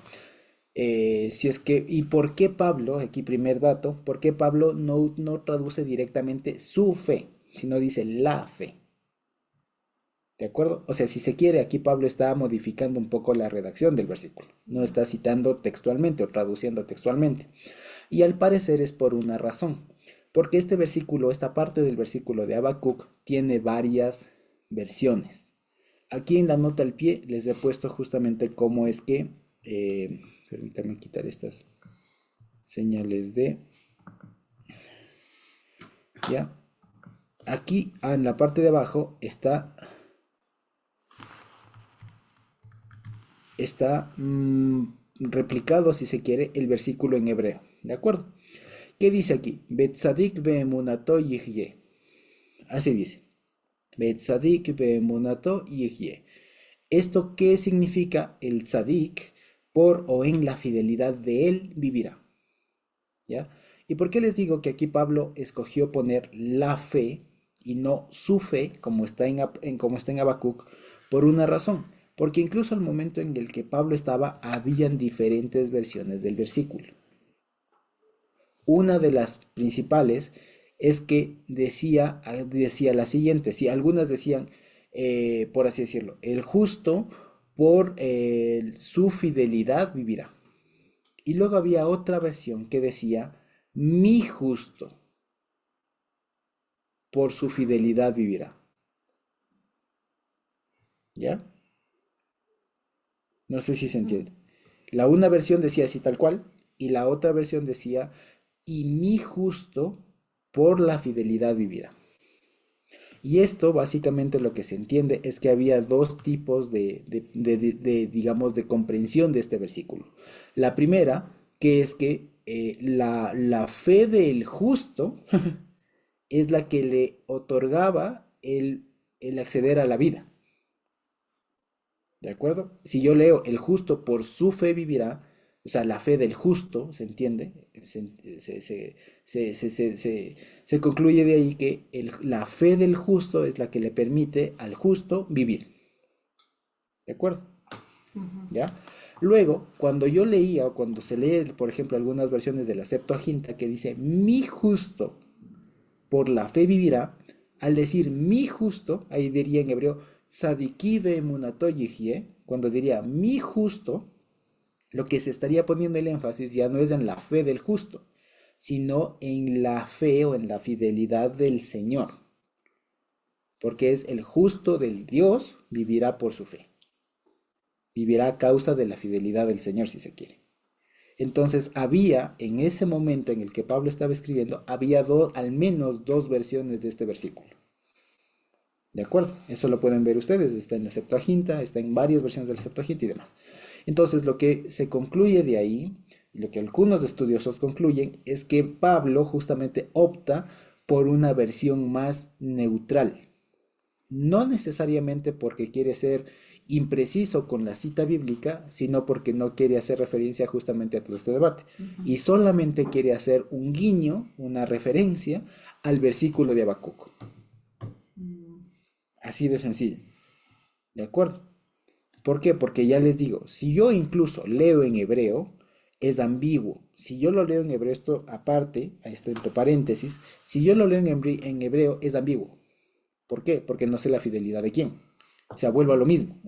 Si es que, ¿y por qué Pablo, aquí primer dato, por qué Pablo no traduce directamente su fe, sino dice la fe? ¿De acuerdo? O sea, si se quiere, aquí Pablo está modificando un poco la redacción del versículo. No está citando textualmente o traduciendo textualmente. Y al parecer es por una razón. Porque este versículo, esta parte del versículo de Habacuc, tiene varias versiones. Aquí en la nota al pie les he puesto justamente cómo es que, permítanme quitar estas señales de, ya, aquí en la parte de abajo está replicado, si se quiere, el versículo en hebreo, ¿de acuerdo? ¿Qué dice aquí? Betzadik beemunato yihye. Así dice. Betzadik beemunato yihye. ¿Esto qué significa? El tzadik, por o en la fidelidad de él vivirá. ¿Ya? ¿Y por qué les digo que aquí Pablo escogió poner la fe y no su fe, como está como está en Habacuc? Por una razón. Porque incluso al momento en el que Pablo estaba, habían diferentes versiones del versículo. Una de las principales es que decía la siguiente, si algunas decían, por así decirlo, el justo por su fidelidad vivirá. Y luego había otra versión que decía, mi justo por su fidelidad vivirá. ¿Ya? No sé si se entiende. La una versión decía así tal cual y la otra versión decía, y mi justo por la fidelidad vivirá. Y esto básicamente lo que se entiende es que había dos tipos digamos, de comprensión de este versículo. La primera, que es que la fe del justo es la que le otorgaba el acceder a la vida. ¿De acuerdo? Si yo leo el justo por su fe vivirá, o sea, la fe del justo, ¿se entiende? Se concluye de ahí que la fe del justo es la que le permite al justo vivir. ¿De acuerdo? ¿Ya? Luego, cuando yo leía o cuando se lee, por ejemplo, algunas versiones de la Septuaginta que dice mi justo por la fe vivirá, al decir mi justo, ahí diría en hebreo, tzadiki ve'emunato yihye, cuando diría mi justo, lo que se estaría poniendo el énfasis ya no es en la fe del justo, sino en la fe o en la fidelidad del Señor, porque es el justo del Dios vivirá por su fe, vivirá a causa de la fidelidad del Señor si se quiere. Entonces había, en ese momento en el que Pablo estaba escribiendo, había al menos dos versiones de este versículo. ¿De acuerdo? Eso lo pueden ver ustedes, está en la Septuaginta, está en varias versiones de la Septuaginta y demás. Entonces lo que se concluye de ahí, y lo que algunos estudiosos concluyen, es que Pablo justamente opta por una versión más neutral. No necesariamente porque quiere ser impreciso con la cita bíblica, sino porque no quiere hacer referencia justamente a todo este debate. Y solamente quiere hacer un guiño, una referencia al versículo de Habacuc. Así de sencillo. ¿De acuerdo? ¿Por qué? Porque ya les digo, si yo incluso leo en hebreo, es ambiguo. Si yo lo leo en hebreo, esto aparte, esto entre paréntesis, si yo lo leo en hebreo, es ambiguo. ¿Por qué? Porque no sé la fidelidad de quién. O sea, vuelvo a lo mismo.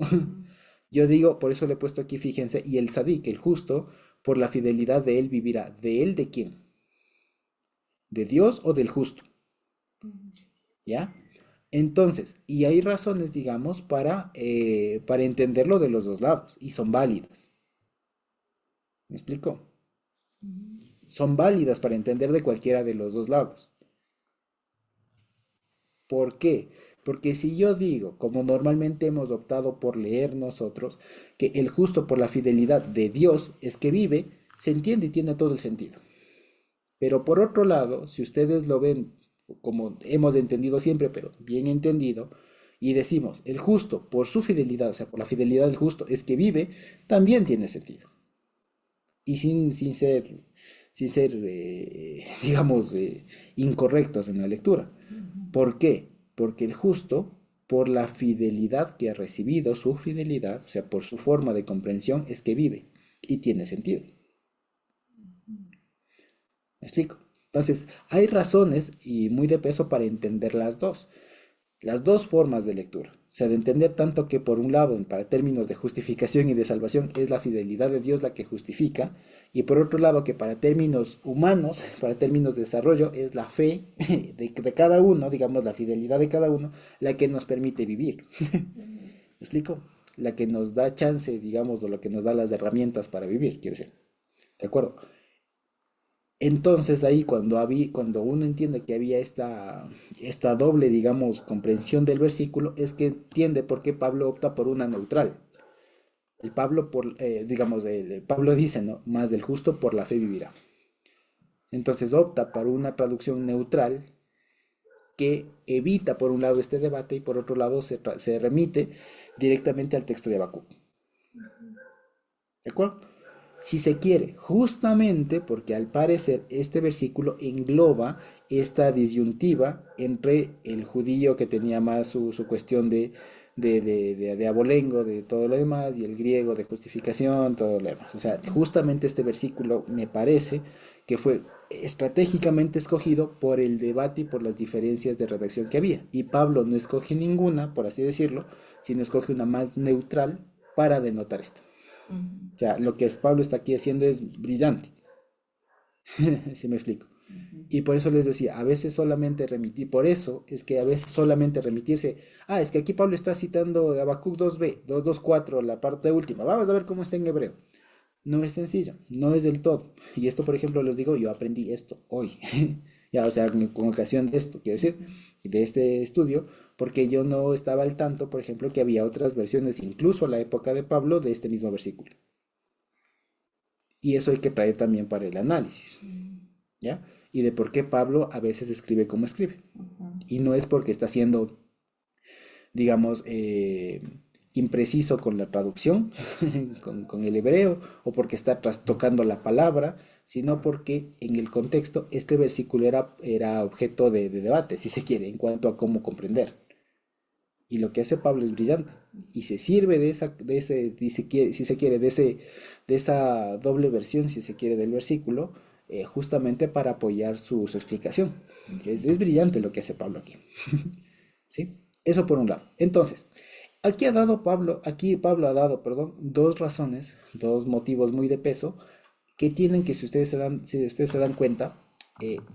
Yo digo, por eso le he puesto aquí, fíjense, y el sadik, el justo, por la fidelidad de él vivirá. ¿De él de quién? ¿De Dios o del justo? ¿Ya? Entonces, y hay razones, digamos, para entenderlo de los dos lados, y son válidas. ¿Me explico? Son válidas para entender de cualquiera de los dos lados. ¿Por qué? Porque si yo digo, como normalmente hemos optado por leer nosotros, que el justo por la fidelidad de Dios es que vive, se entiende y tiene todo el sentido. Pero por otro lado, si ustedes lo ven como hemos entendido siempre, pero bien entendido, y decimos, el justo por su fidelidad, o sea, por la fidelidad del justo es que vive, también tiene sentido. Y sin ser digamos, incorrectos en la lectura. ¿Por qué? Porque el justo, por la fidelidad que ha recibido, su fidelidad, o sea, por su forma de comprensión, es que vive y tiene sentido. ¿Me explico? Entonces, hay razones y muy de peso para entender las dos formas de lectura. O sea, de entender tanto que por un lado, para términos de justificación y de salvación, es la fidelidad de Dios la que justifica, y por otro lado, que para términos humanos, para términos de desarrollo, es la fe de cada uno, digamos, la fidelidad de cada uno, la que nos permite vivir. ¿Me explico? La que nos da chance, digamos, o lo que nos da las herramientas para vivir, quiero decir. ¿De acuerdo? Entonces ahí cuando uno entiende que había esta doble, digamos, comprensión del versículo, es que entiende por qué Pablo opta por una neutral. El Pablo dice, ¿no? Más del justo por la fe vivirá. Entonces opta por una traducción neutral que evita por un lado este debate y por otro lado se remite directamente al texto de Habacuc. ¿De acuerdo? Si se quiere, justamente porque al parecer este versículo engloba esta disyuntiva entre el judío que tenía más su cuestión de abolengo, de todo lo demás, y el griego de justificación, todo lo demás. O sea, justamente este versículo me parece que fue estratégicamente escogido por el debate y por las diferencias de redacción que había. Y Pablo no escoge ninguna, por así decirlo, sino escoge una más neutral para denotar esto. O sea, lo que Pablo está aquí haciendo es brillante, si me explico. Y por eso les decía, a veces solamente remitir, por eso es que a veces solamente remitirse, es que aquí Pablo está citando Habacuc 2b, 2.2.4, la parte última, vamos a ver cómo está en hebreo. No es sencillo, no es del todo. Y esto, por ejemplo, les digo, yo aprendí esto hoy, ya, o sea, con ocasión de esto, quiero decir, de este estudio, porque yo no estaba al tanto, por ejemplo, que había otras versiones, incluso a la época de Pablo, de este mismo versículo. Y eso hay que traer también para el análisis, ¿ya? Y de por qué Pablo a veces escribe como escribe. Y no es porque está siendo, digamos, impreciso con la traducción, con el hebreo, o porque está trastocando la palabra, sino porque en el contexto este versículo era objeto de debate, si se quiere, en cuanto a cómo comprender. Y lo que hace Pablo es brillante. Y se sirve de ese, si se quiere, de esa doble versión, si se quiere, del versículo, justamente para apoyar su explicación. Es brillante lo que hace Pablo aquí. ¿Sí? Eso por un lado. Entonces, aquí Pablo ha dado, perdón, dos razones, dos motivos muy de peso, que tienen que, si ustedes se dan cuenta,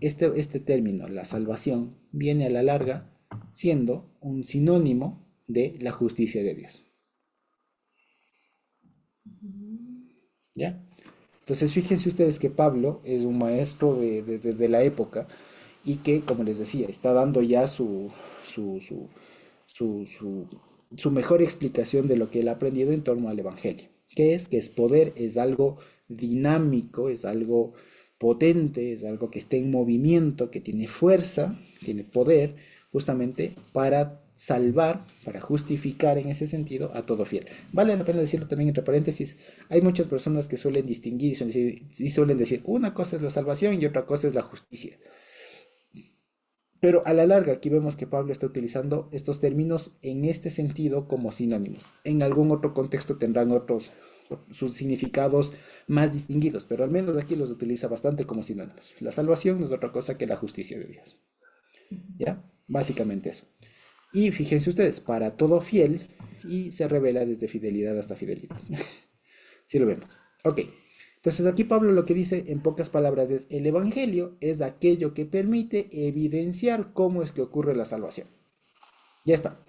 este término, la salvación, viene a la larga siendo un sinónimo de la justicia de Dios. ¿Ya? Entonces, fíjense ustedes que Pablo es un maestro de la época y que, como les decía, está dando ya su, su, su, su, su mejor explicación de lo que él ha aprendido en torno al Evangelio. ¿Qué es? Que es poder, es algo dinámico, es algo potente, es algo que está en movimiento, que tiene fuerza, tiene poder, justamente para salvar, para justificar en ese sentido a todo fiel. Vale la pena decirlo también entre paréntesis, hay muchas personas que suelen distinguir y suelen decir, una cosa es la salvación y otra cosa es la justicia. Pero a la larga aquí vemos que Pablo está utilizando estos términos en este sentido como sinónimos. En algún otro contexto tendrán sus significados más distinguidos, pero al menos aquí los utiliza bastante como sinónimos. La salvación no es otra cosa que la justicia de Dios. ¿Ya? Básicamente eso. Y fíjense ustedes, para todo fiel, y se revela desde fidelidad hasta fidelidad. Si lo vemos. Ok. Entonces aquí Pablo lo que dice en pocas palabras es, el Evangelio es aquello que permite evidenciar cómo es que ocurre la salvación. Ya está.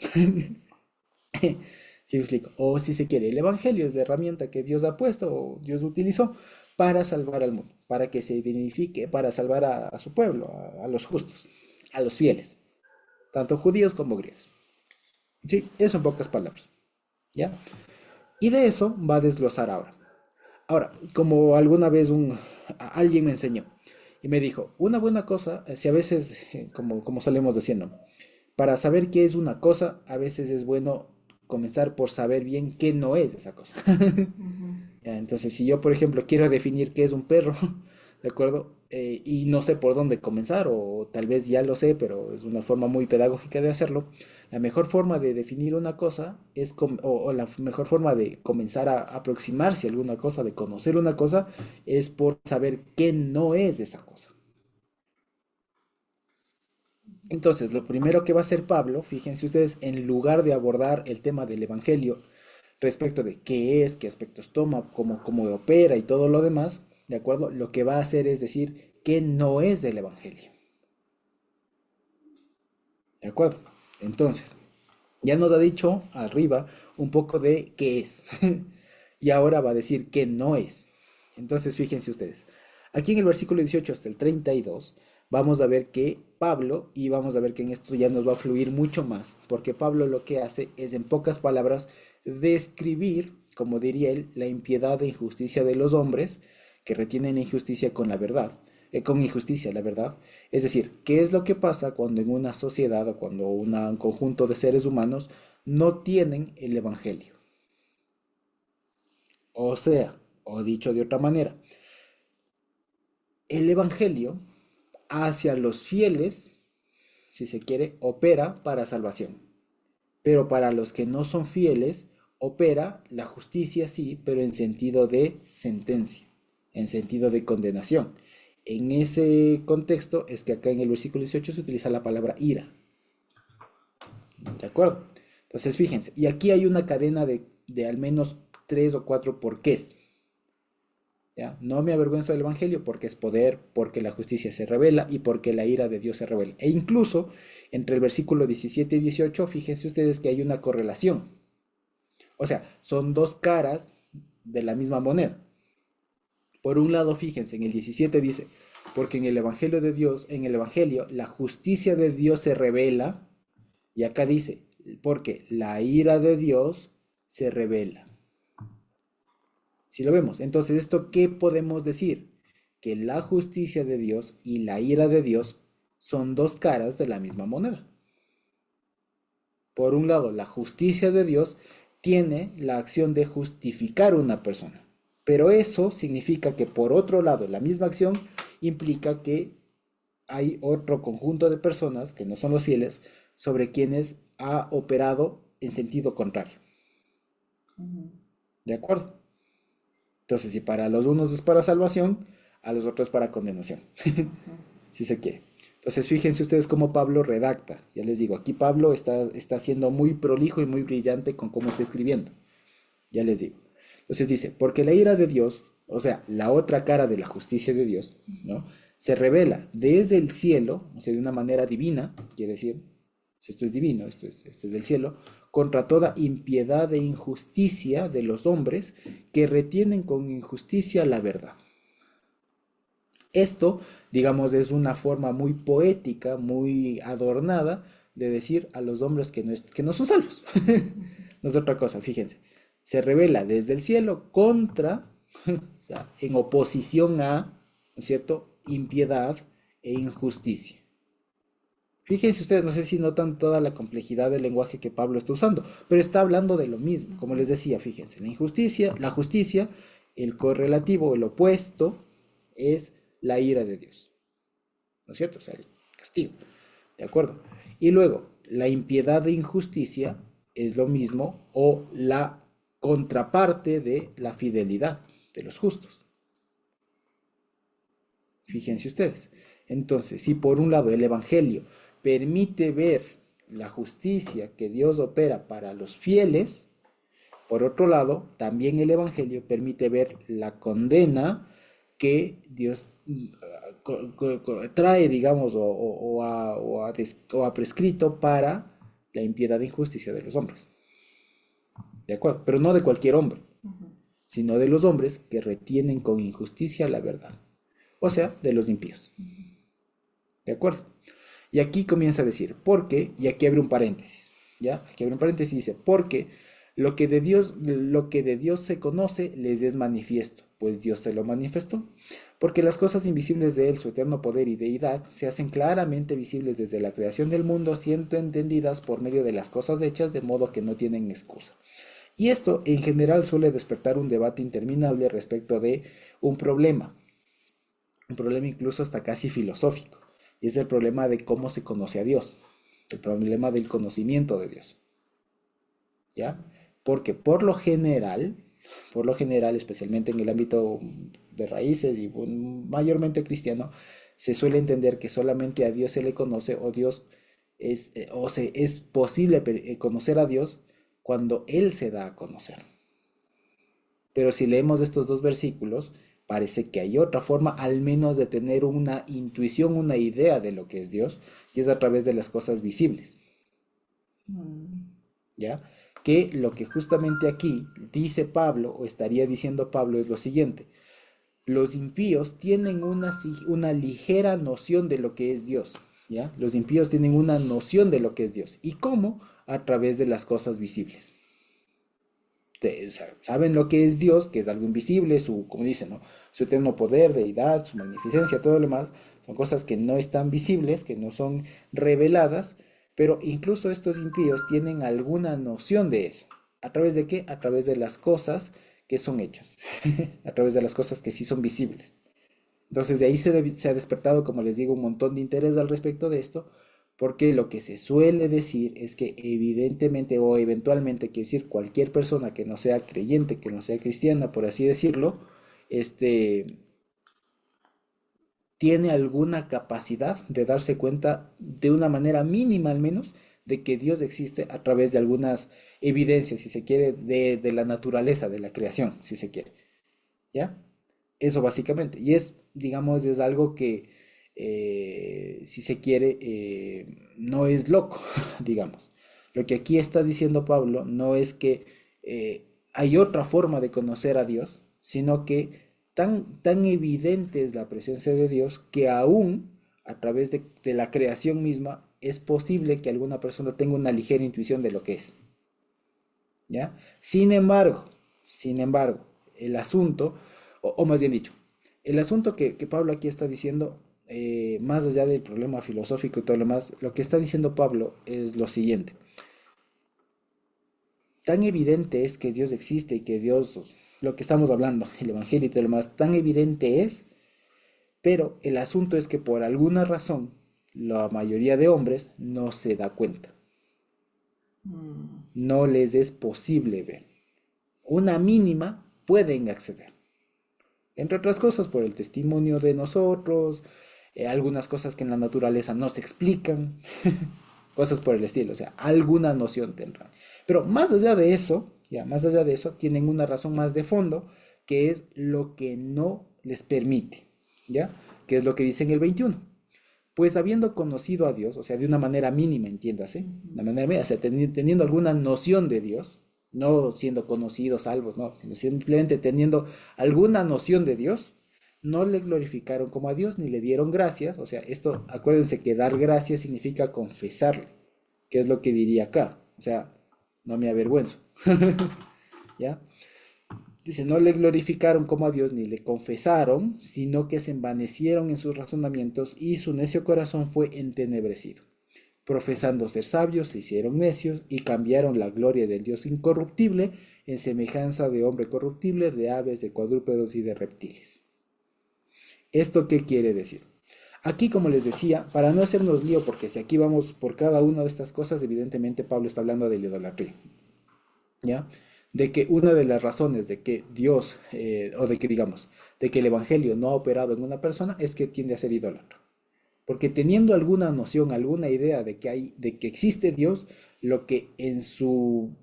Si me explico. O si se quiere, el Evangelio es la herramienta que Dios ha puesto o Dios utilizó para salvar al mundo, para que se beneficie, para salvar a su pueblo, a los justos, a los fieles. tanto judíos como griegos. Sí, eso en pocas palabras, ¿ya? Y de eso va a desglosar ahora. Ahora, como alguna vez alguien me enseñó y me dijo, una buena cosa, si a veces, como solemos decir, ¿no? Para saber qué es una cosa, a veces es bueno comenzar por saber bien qué no es esa cosa. Ujú. Ya, entonces, si yo, por ejemplo, quiero definir qué es un perro, ¿de acuerdo? Y no sé por dónde comenzar, o tal vez ya lo sé, pero es una forma muy pedagógica de hacerlo, la mejor forma de definir una cosa o la mejor forma de comenzar a aproximarse a alguna cosa, de conocer una cosa, es por saber qué no es esa cosa. Entonces, lo primero que va a hacer Pablo, fíjense ustedes, en lugar de abordar el tema del Evangelio respecto de qué es, qué aspectos toma, cómo opera y todo lo demás, ¿de acuerdo? Lo que va a hacer es decir qué no es del Evangelio, ¿de acuerdo? Entonces, ya nos ha dicho arriba un poco de qué es, y ahora va a decir qué no es. Entonces, fíjense ustedes, aquí en el versículo 18 hasta el 32, vamos a ver que Pablo, y vamos a ver que en esto ya nos va a fluir mucho más, porque Pablo lo que hace es, en pocas palabras, describir, como diría él, la impiedad e injusticia de los hombres que retienen la injusticia con la verdad, con injusticia, la verdad. Es decir, ¿qué es lo que pasa cuando en una sociedad o cuando un conjunto de seres humanos no tienen el evangelio? O sea, o dicho de otra manera, el evangelio hacia los fieles, si se quiere, opera para salvación. Pero para los que no son fieles, opera la justicia, sí, pero en sentido de sentencia, en sentido de condenación. En ese contexto es que acá en el versículo 18 se utiliza la palabra ira. ¿De acuerdo? Entonces, fíjense, y aquí hay una cadena de al menos tres o cuatro porqués. ¿Ya? No me avergüenzo del Evangelio porque es poder, porque la justicia se revela y porque la ira de Dios se revela. E incluso entre el versículo 17 y 18, fíjense ustedes que hay una correlación. O sea, son dos caras de la misma moneda. Por un lado, fíjense, en el 17 dice, porque en el Evangelio de Dios, en el Evangelio, la justicia de Dios se revela, y acá dice, porque la ira de Dios se revela. Si lo vemos, entonces, ¿esto qué podemos decir? Que la justicia de Dios y la ira de Dios son dos caras de la misma moneda. Por un lado, la justicia de Dios tiene la acción de justificar a una persona. Pero eso significa que por otro lado, la misma acción implica que hay otro conjunto de personas que no son los fieles sobre quienes ha operado en sentido contrario. Ujú. ¿De acuerdo? Entonces, si para los unos es para salvación, a los otros para condenación, Ujú. si se quiere. Entonces, fíjense ustedes cómo Pablo redacta. Ya les digo, aquí Pablo está siendo muy prolijo y muy brillante con cómo está escribiendo. Ya les digo. Entonces dice, porque la ira de Dios, o sea, la otra cara de la justicia de Dios, ¿no? Se revela desde el cielo, o sea, de una manera divina, quiere decir, esto es divino, esto es del cielo, contra toda impiedad e injusticia de los hombres que retienen con injusticia la verdad. Esto, digamos, es una forma muy poética, muy adornada de decir a los hombres que no son salvos. No es otra cosa, fíjense. Se revela desde el cielo contra, en oposición a, ¿no es cierto?, impiedad e injusticia. Fíjense ustedes, no sé si notan toda la complejidad del lenguaje que Pablo está usando, pero está hablando de lo mismo. Como les decía, fíjense, la justicia, el correlativo, el opuesto, es la ira de Dios. ¿No es cierto? O sea, el castigo. ¿De acuerdo? Y luego, la impiedad e injusticia es lo mismo o la contraparte de la fidelidad de los justos. Fíjense ustedes. Entonces, si por un lado el Evangelio permite ver la justicia que Dios opera para los fieles, por otro lado, también el Evangelio permite ver la condena que Dios trae, digamos, o ha prescrito para la impiedad e injusticia de los hombres. ¿De acuerdo? Pero no de cualquier hombre, Ujú. sino de los hombres que retienen con injusticia la verdad. O sea, de los impíos. ¿De acuerdo? Y aquí comienza a decir, porque, y aquí abre un paréntesis, ¿ya? Aquí abre un paréntesis y dice, porque lo que de Dios se conoce les es manifiesto, pues Dios se lo manifestó. Porque las cosas invisibles de Él, su eterno poder y deidad, se hacen claramente visibles desde la creación del mundo, siendo entendidas por medio de las cosas hechas, de modo que no tienen excusa. Y esto en general suele despertar un debate interminable respecto de un problema incluso hasta casi filosófico, y es el problema de cómo se conoce a Dios, el problema del conocimiento de Dios, ¿ya? Porque por lo general, especialmente en el ámbito de raíces y mayormente cristiano, se suele entender que solamente a Dios se le conoce o Dios es posible conocer a Dios cuando Él se da a conocer. Pero si leemos estos dos versículos, parece que hay otra forma, al menos de tener una intuición, una idea de lo que es Dios, y es a través de las cosas visibles, Mm. ¿ya? Que lo que justamente aquí dice Pablo, o estaría diciendo Pablo, es lo siguiente. Los impíos tienen una ligera noción de lo que es Dios, ¿ya? Los impíos tienen una noción de lo que es Dios. ¿Y cómo? A través de las cosas visibles. O sea, saben lo que es Dios, que es algo invisible, como dicen, ¿no? Su eterno poder, deidad, su magnificencia, todo lo demás, son cosas que no están visibles, que no son reveladas, pero incluso estos impíos tienen alguna noción de eso. ¿A través de qué? A través de las cosas que son hechas, a través de las cosas que sí son visibles. Entonces de ahí se ha despertado, como les digo, un montón de interés al respecto de esto, porque lo que se suele decir es que evidentemente o eventualmente, quiero decir, cualquier persona que no sea creyente, que no sea cristiana, por así decirlo, este, tiene alguna capacidad de darse cuenta de una manera mínima al menos de que Dios existe a través de algunas evidencias, si se quiere, de la naturaleza, de la creación, si se quiere. ¿Ya? Eso básicamente. Y es, digamos, es algo que, si se quiere, no es loco, digamos. Lo que aquí está diciendo Pablo no es que hay otra forma de conocer a Dios, sino que tan evidente es la presencia de Dios que aún a través de la creación misma es posible que alguna persona tenga una ligera intuición de lo que es. ¿Ya? Sin embargo, el asunto, o más bien dicho, el asunto que Pablo aquí está diciendo, más allá del problema filosófico y todo lo demás, lo que está diciendo Pablo es lo siguiente. Tan evidente es que Dios existe y que Dios, lo que estamos hablando, el Evangelio y todo lo demás, tan evidente es, pero el asunto es que por alguna razón la mayoría de hombres no se da cuenta, Mm. no les es posible ver. Una mínima pueden acceder. Entre otras cosas, por el testimonio de nosotros, algunas cosas que en la naturaleza no se explican, cosas por el estilo, o sea, alguna noción tendrán. Pero más allá de eso, ya más allá de eso, tienen una razón más de fondo, que es lo que no les permite, ¿ya? Que es lo que dice en el 21. Pues habiendo conocido a Dios, o sea, de una manera mínima, entiéndase, de una manera mínima, o sea, teniendo alguna noción de Dios, no siendo conocidos, salvos, no, sino simplemente teniendo alguna noción de Dios, no le glorificaron como a Dios ni le dieron gracias, o sea, esto, acuérdense que dar gracias significa confesarle, que es lo que diría acá, o sea, no me avergüenzo, ¿ya? Dice, no le glorificaron como a Dios ni le confesaron, sino que se envanecieron en sus razonamientos y su necio corazón fue entenebrecido. Profesando ser sabios, se hicieron necios y cambiaron la gloria del Dios incorruptible en semejanza de hombre corruptible, de aves, de cuadrúpedos y de reptiles. ¿Esto qué quiere decir? Aquí, como les decía, para no hacernos lío, porque si aquí vamos por cada una de estas cosas, evidentemente Pablo está hablando de la idolatría. ¿Ya? De que una de las razones de que Dios, o de que digamos, de que el Evangelio no ha operado en una persona es que tiende a ser idólatra. Porque teniendo alguna noción, alguna idea de que existe Dios, lo que en su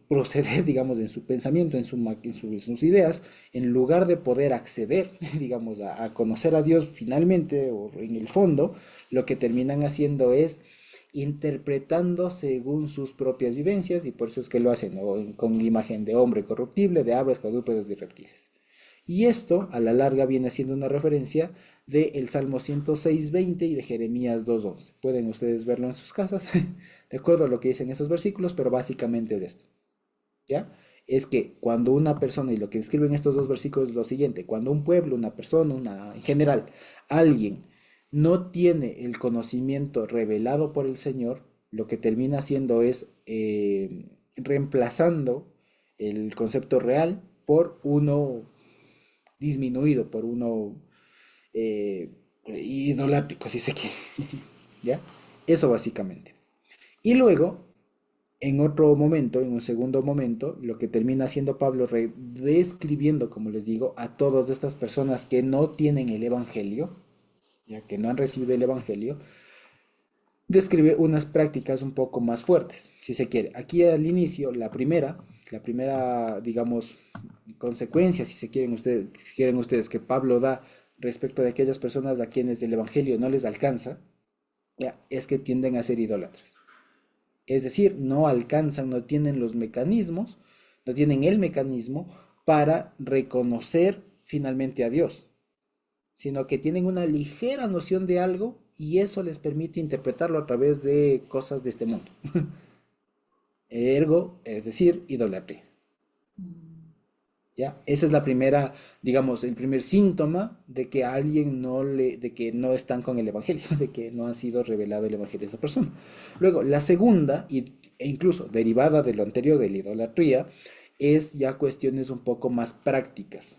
proceder, digamos, en su pensamiento, en sus ideas, en lugar de poder acceder, digamos, a conocer a Dios finalmente o en el fondo, lo que terminan haciendo es interpretando según sus propias vivencias y por eso es que lo hacen, ¿no? Con imagen de hombre corruptible, de aves, cuadrúpedos y reptiles. Y esto a la larga viene siendo una referencia del Salmo 106:20 y de Jeremías 2:11. Pueden ustedes verlo en sus casas, de acuerdo a lo que dicen esos versículos, pero básicamente es esto, ¿ya? Es que cuando una persona, y lo que describen estos dos versículos es lo siguiente: cuando un pueblo, una persona, en general, alguien no tiene el conocimiento revelado por el Señor, lo que termina haciendo es reemplazando el concepto real por uno disminuido, por uno idolátrico, si se quiere. ¿Ya? Eso básicamente. Y luego, en otro momento, en un segundo momento, lo que termina haciendo Pablo, describiendo, como les digo, a todas estas personas que no tienen el Evangelio, ya que no han recibido el Evangelio, describe unas prácticas un poco más fuertes, si se quiere. Aquí al inicio, la primera, digamos, consecuencia, si quieren ustedes, que Pablo da respecto de aquellas personas a quienes el Evangelio no les alcanza, ya, es que tienden a ser idólatras. Es decir, no alcanzan, no tienen los mecanismos, no tienen el mecanismo para reconocer finalmente a Dios, sino que tienen una ligera noción de algo y eso les permite interpretarlo a través de cosas de este mundo. Ergo, es decir, idolatría. ¿Ya? Esa es la primera, digamos, el primer síntoma de que de que no están con el evangelio, de que no ha sido revelado el evangelio a esa persona. Luego, la segunda, e incluso derivada de lo anterior de la idolatría, es ya cuestiones un poco más prácticas.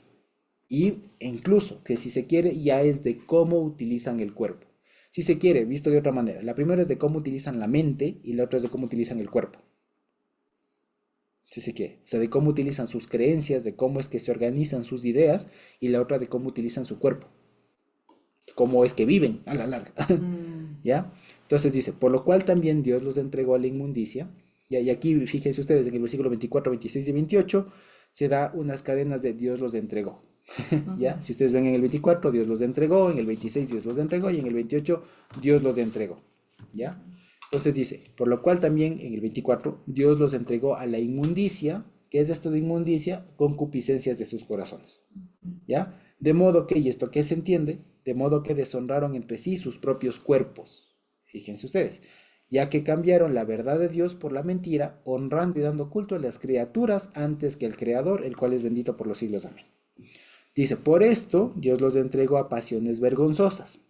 E incluso, que si se quiere, ya es de cómo utilizan el cuerpo. Si se quiere, visto de otra manera, la primera es de cómo utilizan la mente y la otra es de cómo utilizan el cuerpo, si se quiere. O sea, de cómo utilizan sus creencias, de cómo es que se organizan sus ideas, y la otra de cómo utilizan su cuerpo, cómo es que viven a la larga. mm, ¿Ya? Entonces dice, por lo cual también Dios los entregó a la inmundicia. Y aquí fíjense ustedes, en el versículo 24, 26 y 28 se da unas cadenas de Dios los entregó. ¿Ya? ujú, Si ustedes ven en el 24, Dios los entregó, en el 26 Dios los entregó y en el 28 Dios los entregó. ¿Ya? Entonces dice, por lo cual también en el 24 Dios los entregó a la inmundicia. ¿Qué es esto de inmundicia? Concupiscencias de sus corazones. ¿Ya? De modo que, y esto que se entiende, de modo que deshonraron entre sí sus propios cuerpos. Fíjense ustedes, ya que cambiaron la verdad de Dios por la mentira, honrando y dando culto a las criaturas antes que al Creador, el cual es bendito por los siglos. Amén. Dice, por esto Dios los entregó a pasiones vergonzosas,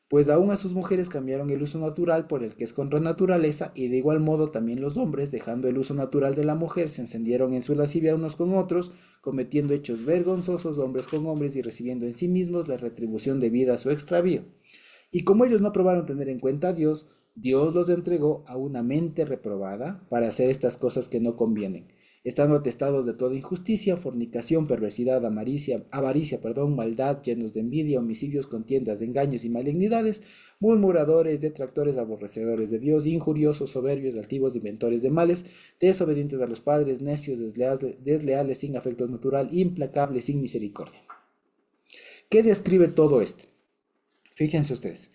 pues aún a sus mujeres cambiaron el uso natural por el que es contra naturaleza, y de igual modo también los hombres, dejando el uso natural de la mujer, se encendieron en su lascivia unos con otros, cometiendo hechos vergonzosos hombres con hombres y recibiendo en sí mismos la retribución debida a su extravío. Y como ellos no probaron tener en cuenta a Dios, Dios los entregó a una mente reprobada para hacer estas cosas que no convienen, estando atestados de toda injusticia, fornicación, perversidad, avaricia, maldad, llenos de envidia, homicidios, contiendas, engaños y malignidades, murmuradores, detractores, aborrecedores de Dios, injuriosos, soberbios, altivos, inventores de males, desobedientes a los padres, necios, desleales, sin afecto natural, implacables, sin misericordia. ¿Qué describe todo esto? Fíjense ustedes,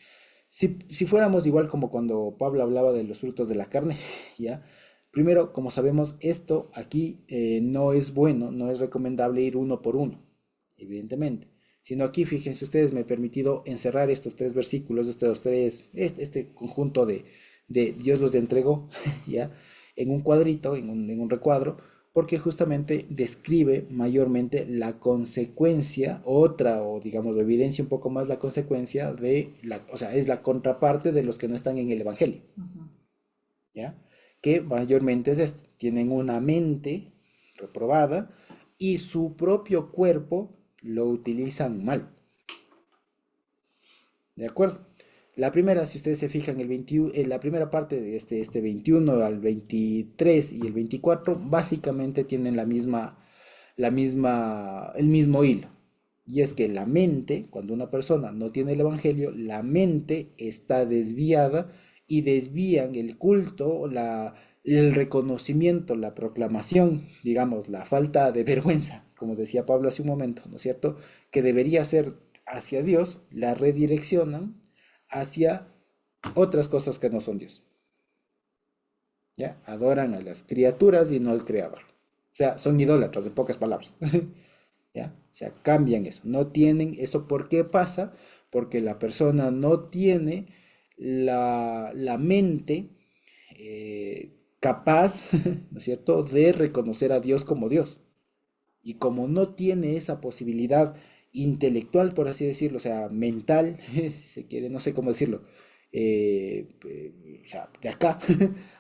si fuéramos igual como cuando Pablo hablaba de los frutos de la carne, ¿ya? Primero, como sabemos, esto aquí no es bueno, no es recomendable ir uno por uno, evidentemente. Sino aquí, fíjense ustedes, me he permitido encerrar estos tres versículos, este conjunto de Dios los entregó, ¿ya? En un cuadrito, en un recuadro, porque justamente describe mayormente la consecuencia, otra, o digamos, evidencia un poco más la consecuencia o sea, es la contraparte de los que no están en el Evangelio, ujú, ¿ya? Que mayormente es esto, tienen una mente reprobada y su propio cuerpo lo utilizan mal, ¿de acuerdo? La primera, si ustedes se fijan, en la primera parte de este 21 al 23 y el 24, básicamente tienen el mismo hilo. Y es que la mente, cuando una persona no tiene el evangelio, la mente está desviada y desvían el culto, el reconocimiento, la proclamación, digamos, la falta de vergüenza, como decía Pablo hace un momento, ¿no es cierto? Que debería ser hacia Dios, la redireccionan hacia otras cosas que no son Dios. ¿Ya? Adoran a las criaturas y no al creador. O sea, son idólatras, en pocas palabras. ¿ya? O sea, cambian eso, no tienen eso. ¿Por qué pasa? Porque la persona no tiene la mente capaz, ¿no es cierto?, de reconocer a Dios como Dios. Y como no tiene esa posibilidad intelectual, por así decirlo, o sea, mental, si se quiere, no sé cómo decirlo, o sea, de acá,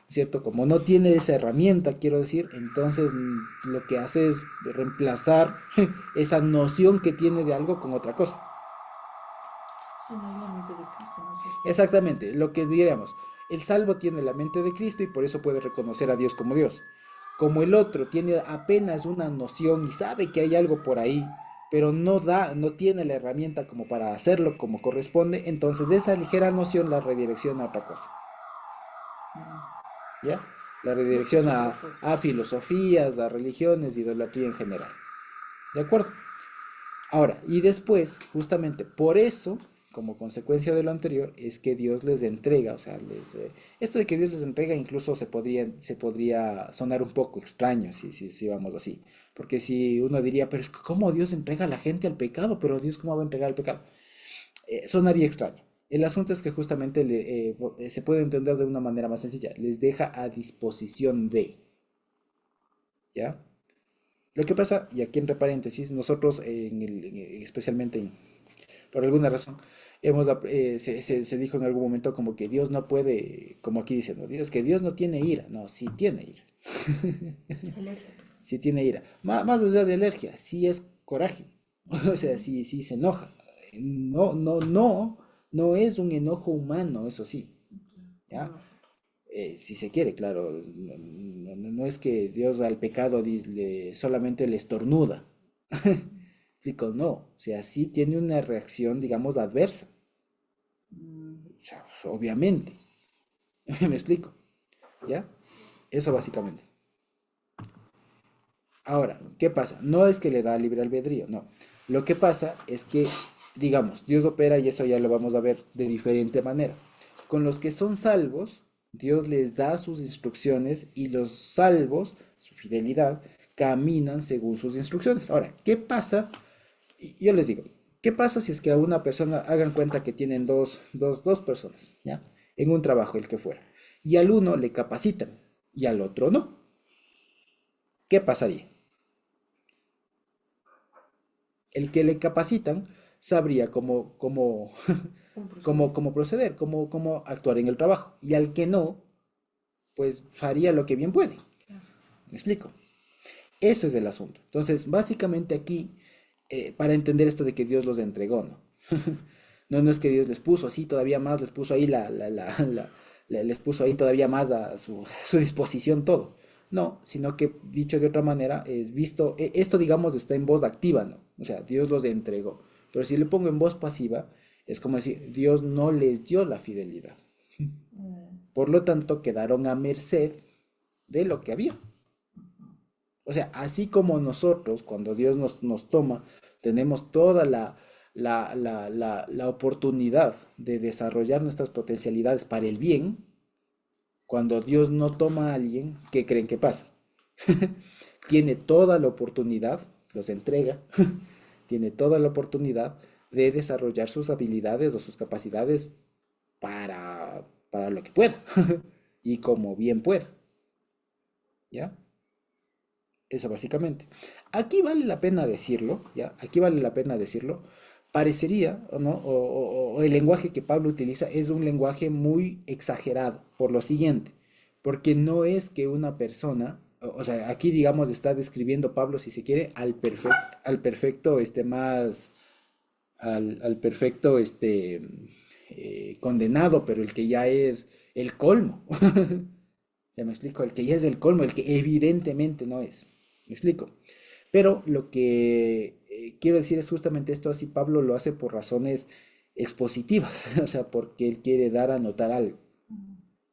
¿cierto? Como no tiene esa herramienta, quiero decir, entonces lo que hace es reemplazar esa noción que tiene de algo con otra cosa. Sí, no es la mente de Cristo en ese aspecto. Exactamente, lo que diríamos, el salvo tiene la mente de Cristo y por eso puede reconocer a Dios como Dios. Como el otro tiene apenas una noción y sabe que hay algo por ahí, pero no tiene la herramienta como para hacerlo como corresponde, entonces de esa ligera noción la redirecciona a otra cosa, Mm. ¿ya? La Busca redirecciona su propio. a filosofías, a religiones, idolatría en general. ¿De acuerdo? Ahora, y después, justamente por eso, como consecuencia de lo anterior, es que Dios les entrega, o sea, esto de que Dios les entrega incluso se podría sonar un poco extraño si vamos así. Porque si uno diría, pero es que ¿cómo Dios entrega a la gente al pecado? Pero Dios, ¿cómo va a entregar al pecado? Sonaría extraño. El asunto es que justamente se puede entender de una manera más sencilla. Les deja a disposición de, ¿ya? Lo que pasa, y aquí entre paréntesis, nosotros especialmente por alguna razón, se dijo en algún momento como que Dios no puede, como aquí dicen, ¿no? Dios, que Dios no tiene ira. No, sí tiene ira. Alergia. Sí tiene ira. Más allá de alergia, sí es coraje. O sea, sí se enoja. No, no, no es un enojo humano, eso sí. ¿Ya? No. Si se quiere, claro. No es que Dios al pecado solamente le estornuda. Explico, no. O sea, sí tiene una reacción, digamos, adversa. Mm. O sea, obviamente. ¿Me explico? ¿Ya? Eso básicamente. Ahora, ¿qué pasa? No es que le da libre albedrío, no. Lo que pasa es que, digamos, Dios opera, y eso ya lo vamos a ver de diferente manera. Con los que son salvos, Dios les da sus instrucciones y los salvos, su fidelidad, caminan según sus instrucciones. Ahora, ¿qué pasa? Yo les digo, ¿qué pasa si es que a una persona hagan cuenta que tienen dos personas, ¿ya? En un trabajo, el que fuera. Y al uno le capacitan y al otro no. ¿Qué pasaría? El que le capacitan sabría ¿Cómo proceder? cómo proceder, cómo actuar en el trabajo. Y al que no, pues haría lo que bien puede. Claro. ¿Me explico? Eso es el asunto. Entonces, básicamente aquí, para entender esto de que Dios los entregó, ¿no? No es que Dios les puso así todavía más, les puso ahí les puso ahí todavía más a su disposición todo. No, sino que dicho de otra manera, es visto, esto digamos está en voz activa, ¿no? O sea, Dios los entregó. Pero si le pongo en voz pasiva, es como decir, Dios no les dio la fidelidad. Mm. Por lo tanto, quedaron a merced de lo que había. O sea, así como nosotros, cuando Dios nos toma, tenemos toda la oportunidad de desarrollar nuestras potencialidades para el bien, cuando Dios no toma a alguien, ¿qué creen que pasa? Tiene toda la oportunidad, los entrega, tiene toda la oportunidad de desarrollar sus habilidades o sus capacidades para lo que pueda y como bien pueda, ¿ya? Eso básicamente. Aquí vale la pena decirlo, ¿ya? Aquí vale la pena decirlo. Parecería, ¿o no? O el lenguaje que Pablo utiliza es un lenguaje muy exagerado, por lo siguiente, porque no es que una persona, o sea, aquí digamos está describiendo Pablo, si se quiere, al perfecto, al perfecto, condenado, pero el que ya es el colmo. Ya me explico, el que ya es el colmo, el que evidentemente no es. Me explico. Pero lo que quiero decir es justamente esto, así Pablo lo hace por razones expositivas, o sea, porque él quiere dar a notar algo.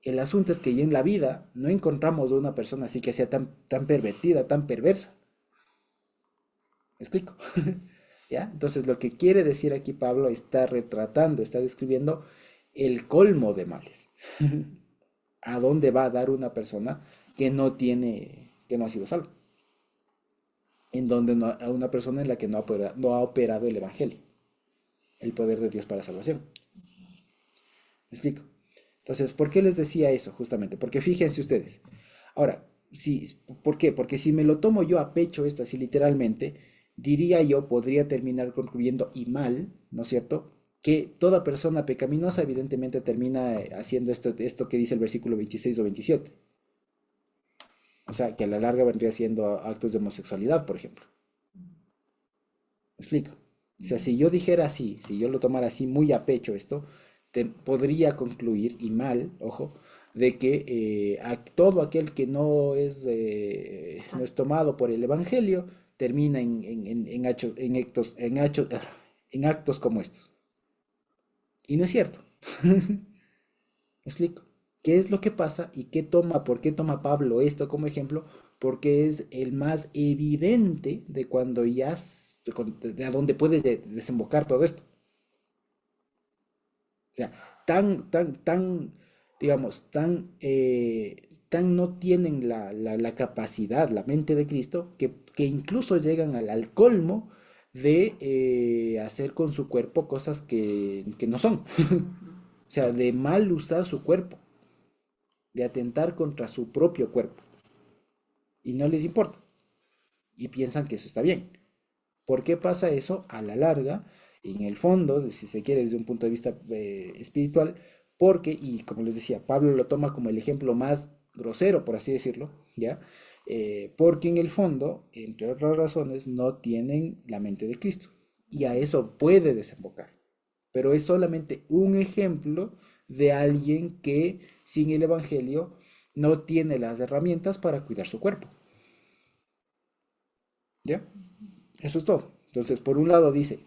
El asunto es que ya en la vida no encontramos a una persona así que sea tan pervertida, tan perversa. ¿Me explico? ¿Ya? Entonces lo que quiere decir aquí Pablo está retratando, está describiendo el colmo de males. ¿A dónde va a dar una persona que no ha sido salva? en donde a una persona en la que no ha operado el Evangelio, el poder de Dios para salvación. ¿Me explico? Entonces, ¿por qué les decía eso? Justamente, porque fíjense ustedes. Ahora, sí, ¿por qué? Porque si me lo tomo yo a pecho esto así literalmente, diría yo, podría terminar concluyendo y mal, ¿no es cierto? Que toda persona pecaminosa evidentemente termina haciendo esto que dice el versículo 26 o 27. O sea, que a la larga vendría siendo actos de homosexualidad, por ejemplo. ¿Me explico? O sea, si yo dijera así, si yo lo tomara así muy a pecho esto, podría concluir, y mal, ojo, de que todo aquel que no es tomado por el Evangelio termina en actos como estos. Y no es cierto. ¿Me explico? ¿Qué es lo que pasa y por qué toma Pablo esto como ejemplo? Porque es el más evidente de cuando de a dónde puede desembocar todo esto. O sea, digamos, tan no tienen la capacidad, la mente de Cristo, que incluso llegan al colmo de hacer con su cuerpo cosas que no son. O sea, de mal usar su cuerpo, de atentar contra su propio cuerpo. Y no les importa. Y piensan que eso está bien. ¿Por qué pasa eso? A la larga, en el fondo, si se quiere desde un punto de vista espiritual, porque, y como les decía, Pablo lo toma como el ejemplo más grosero, por así decirlo, ¿ya? Porque en el fondo, entre otras razones, no tienen la mente de Cristo. Y a eso puede desembocar. Pero es solamente un ejemplo de alguien que sin el Evangelio no tiene las herramientas para cuidar su cuerpo. ¿Ya? Eso es todo. Entonces, por un lado dice,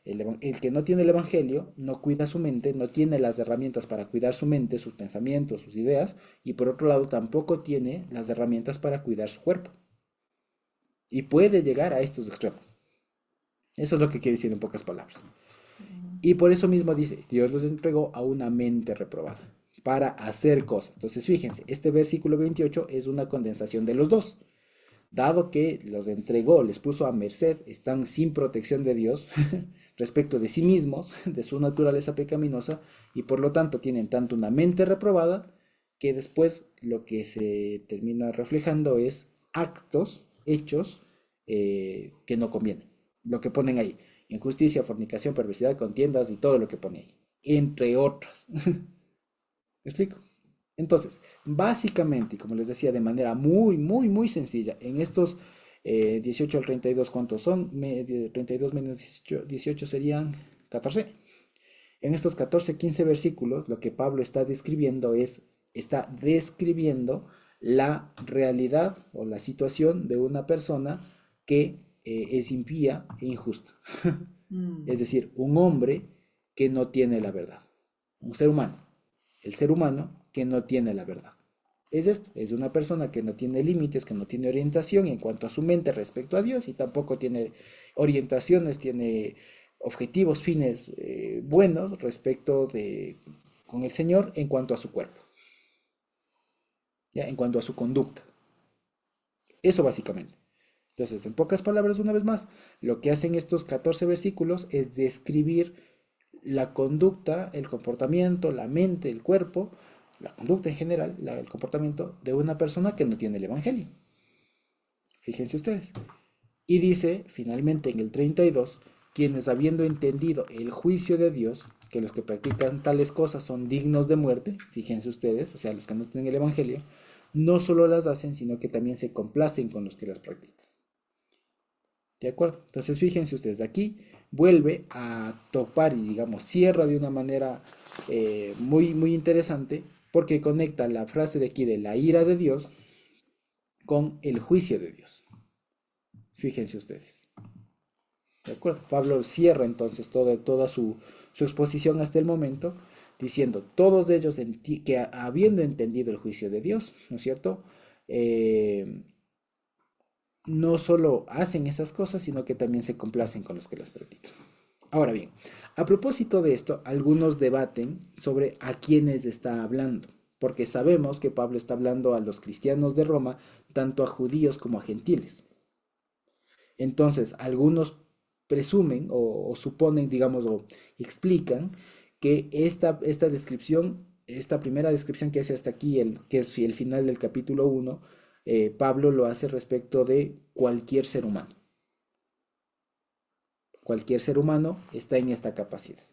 el que no tiene el Evangelio no cuida su mente, no tiene las herramientas para cuidar su mente, sus pensamientos, sus ideas, y por otro lado tampoco tiene las herramientas para cuidar su cuerpo. Y puede llegar a estos extremos. Eso es lo que quiere decir en pocas palabras. Y por eso mismo dice, Dios los entregó a una mente reprobada para hacer cosas. Entonces, fíjense, este versículo 28 es una condensación de los dos. Dado que los entregó, les puso a merced, están sin protección de Dios respecto de sí mismos, de su naturaleza pecaminosa, y por lo tanto tienen tanto una mente reprobada, que después lo que se termina reflejando es actos, hechos, que no convienen. Lo que ponen ahí, injusticia, fornicación, perversidad, contiendas y todo lo que pone ahí, entre otras. ¿Me explico? Entonces, básicamente, y como les decía, de manera muy, muy, muy sencilla, en estos 18 al 32, ¿cuántos son? 32 menos 18 serían 14. En estos 14 15 versículos, lo que Pablo está describiendo la realidad o la situación de una persona que es impía e injusta. Es Mm, decir, un hombre que no tiene la verdad. Un ser humano. El ser humano que no tiene la verdad. Es esto, es una persona que no tiene límites, que no tiene orientación en cuanto a su mente respecto a Dios y tampoco tiene orientaciones, tiene objetivos, fines buenos respecto de con el Señor en cuanto a su cuerpo, ¿ya? En cuanto a su conducta. Eso básicamente. Entonces, en pocas palabras, una vez más, lo que hacen estos 14 versículos es describir la conducta, el comportamiento, la mente, el cuerpo, la conducta en general, el comportamiento de una persona que no tiene el Evangelio. Fíjense ustedes. Y dice, finalmente en el 32, quienes habiendo entendido el juicio de Dios, que los que practican tales cosas son dignos de muerte, fíjense ustedes, o sea, los que no tienen el Evangelio, no solo las hacen, sino que también se complacen con los que las practican. ¿De acuerdo? Entonces fíjense ustedes, aquí vuelve a topar y digamos cierra de una manera muy, muy interesante porque conecta la frase de aquí de la ira de Dios con el juicio de Dios. Fíjense ustedes. ¿De acuerdo? Pablo cierra entonces toda su exposición hasta el momento diciendo, todos ellos que habiendo entendido el juicio de Dios, ¿no es cierto? No solo hacen esas cosas, sino que también se complacen con los que las practican. Ahora bien, a propósito de esto, algunos debaten sobre a quiénes está hablando, porque sabemos que Pablo está hablando a los cristianos de Roma, tanto a judíos como a gentiles. Entonces, algunos presumen o suponen, digamos, o explican que esta descripción, esta primera descripción que hace hasta aquí, que es el final del capítulo 1, Pablo lo hace respecto de cualquier ser humano. Cualquier ser humano está en esta capacidad.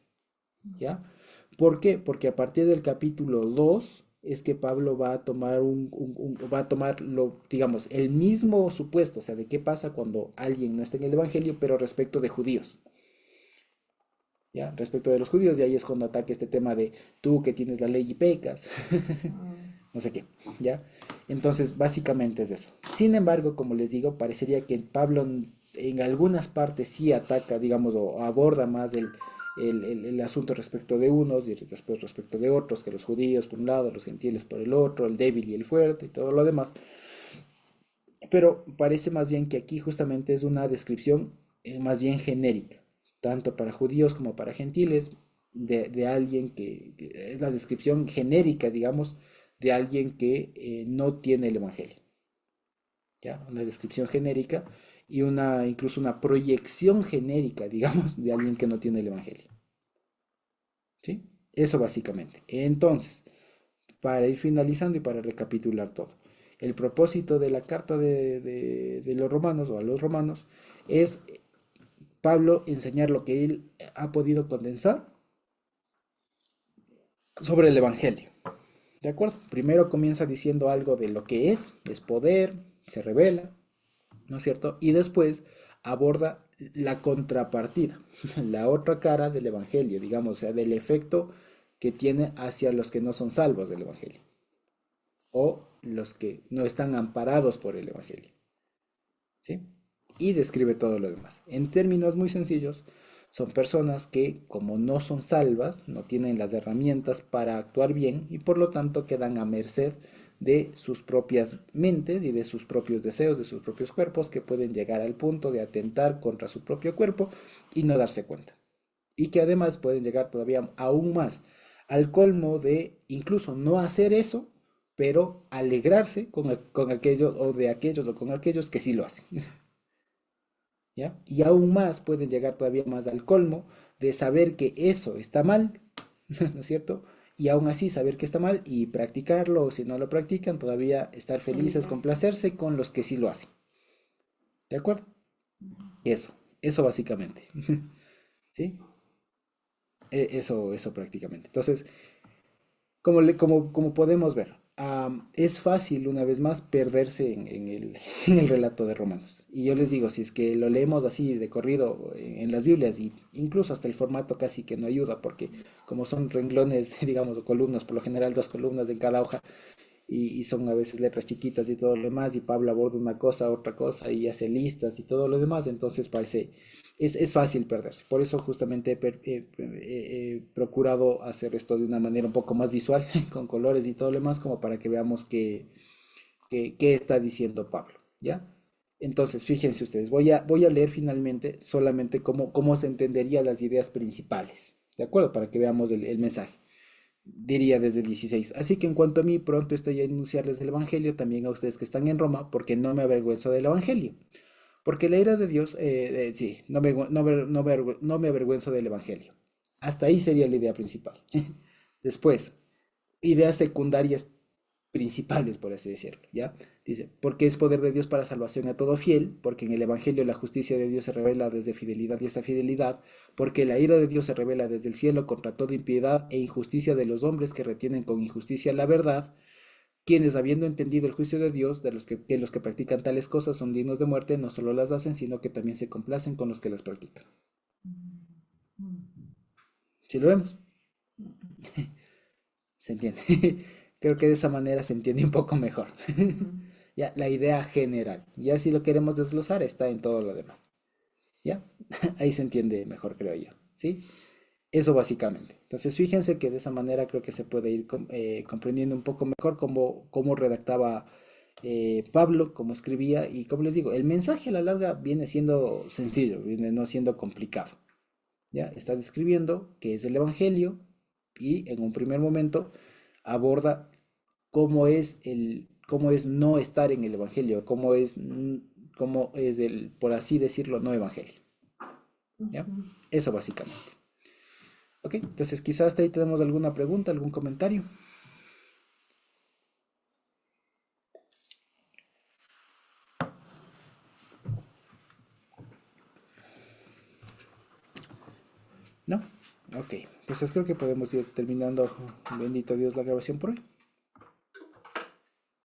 ¿Ya? ¿Por qué? Porque a partir del capítulo 2 es que Pablo va a tomar va a tomar digamos, el mismo supuesto, o sea, de qué pasa cuando alguien no está en el evangelio, pero respecto de judíos. ¿Ya? Respecto de los judíos, y ahí es cuando ataca este tema de tú que tienes la ley y pecas, Mm, no sé qué, ¿ya? Entonces, básicamente es eso. Sin embargo, como les digo, parecería que Pablo en algunas partes sí ataca, digamos, o aborda más el asunto respecto de unos y después respecto de otros, que los judíos por un lado, los gentiles por el otro, el débil y el fuerte y todo lo demás. Pero parece más bien que aquí justamente es una descripción más bien genérica, tanto para judíos como para gentiles, de alguien que es la descripción genérica, digamos, de alguien que no tiene el evangelio. ¿Ya? Una descripción genérica y incluso una proyección genérica, digamos, de alguien que no tiene el evangelio. ¿Sí? Eso básicamente. Entonces, para ir finalizando y para recapitular todo. El propósito de la carta de los romanos o a los romanos es Pablo enseñar lo que él ha podido condensar sobre el Evangelio. ¿De acuerdo? Primero comienza diciendo algo de lo que es poder, se revela, ¿no es cierto? Y después aborda la contrapartida, la otra cara del Evangelio, digamos, o sea, del efecto que tiene hacia los que no son salvos del Evangelio o los que no están amparados por el Evangelio. ¿Sí? Y describe todo lo demás. En términos muy sencillos, son personas que, como no son salvas, no tienen las herramientas para actuar bien y por lo tanto quedan a merced de sus propias mentes y de sus propios deseos, de sus propios cuerpos, que pueden llegar al punto de atentar contra su propio cuerpo y no darse cuenta. Y que además pueden llegar todavía aún más al colmo de incluso no hacer eso, pero alegrarse con aquellos o de aquellos o con aquellos que sí lo hacen. ¿Ya? Y aún más pueden llegar todavía más al colmo de saber que eso está mal, ¿no es cierto? Y aún así saber que está mal y practicarlo, o si no lo practican, todavía estar felices, alegrarse. complacerse con los que sí lo hacen. ¿De acuerdo? Eso básicamente. ¿Sí? Eso prácticamente. Entonces, como podemos ver, es fácil una vez más perderse en el relato de Romanos. Y yo les digo, si es que lo leemos así de corrido en las Biblias, y incluso hasta el formato casi que no ayuda, porque como son renglones, digamos, o columnas, por lo general dos columnas en cada hoja, y son a veces letras chiquitas y todo lo demás, y Pablo aborda una cosa, otra cosa, y hace listas y todo lo demás, entonces es fácil perderse. Por eso justamente he procurado hacer esto de una manera un poco más visual, con colores y todo lo demás, como para que veamos qué está diciendo Pablo, ¿ya? Entonces, fíjense ustedes, voy a leer finalmente solamente cómo se entenderían las ideas principales, ¿de acuerdo? Para que veamos el mensaje. Diría desde el 16. Así que en cuanto a mí, pronto estoy a anunciarles el Evangelio también a ustedes que están en Roma, porque no me avergüenzo del Evangelio. Porque la ira de Dios, sí, no me avergüenzo del Evangelio. Hasta ahí sería la idea principal. Después, ideas secundarias principales, por así decirlo, ¿ya? Dice, porque es poder de Dios para salvación a todo fiel, porque en el Evangelio la justicia de Dios se revela desde fidelidad y esta fidelidad, porque la ira de Dios se revela desde el cielo contra toda impiedad e injusticia de los hombres que retienen con injusticia la verdad, quienes habiendo entendido el juicio de Dios, que los que practican tales cosas son dignos de muerte, no solo las hacen, sino que también se complacen con los que las practican. Si lo vemos, se entiende. Creo que de esa manera se entiende un poco mejor. Ya, la idea general. Ya si lo queremos desglosar, está en todo lo demás. ¿Ya? Ahí se entiende mejor, creo yo. ¿Sí? Eso básicamente. Entonces, fíjense que de esa manera creo que se puede ir comprendiendo un poco mejor cómo redactaba Pablo, cómo escribía y como les digo, el mensaje a la larga viene siendo sencillo, viene no siendo complicado. ¿Ya? Está describiendo qué es el Evangelio y en un primer momento aborda cómo es no estar en el Evangelio, como es el, por así decirlo, no evangelio. ¿Ya? Ujú. Eso básicamente. Ok, entonces quizás hasta ahí tenemos alguna pregunta, algún comentario. ¿No? Ok, entonces creo que podemos ir terminando, bendito Dios, la grabación por hoy.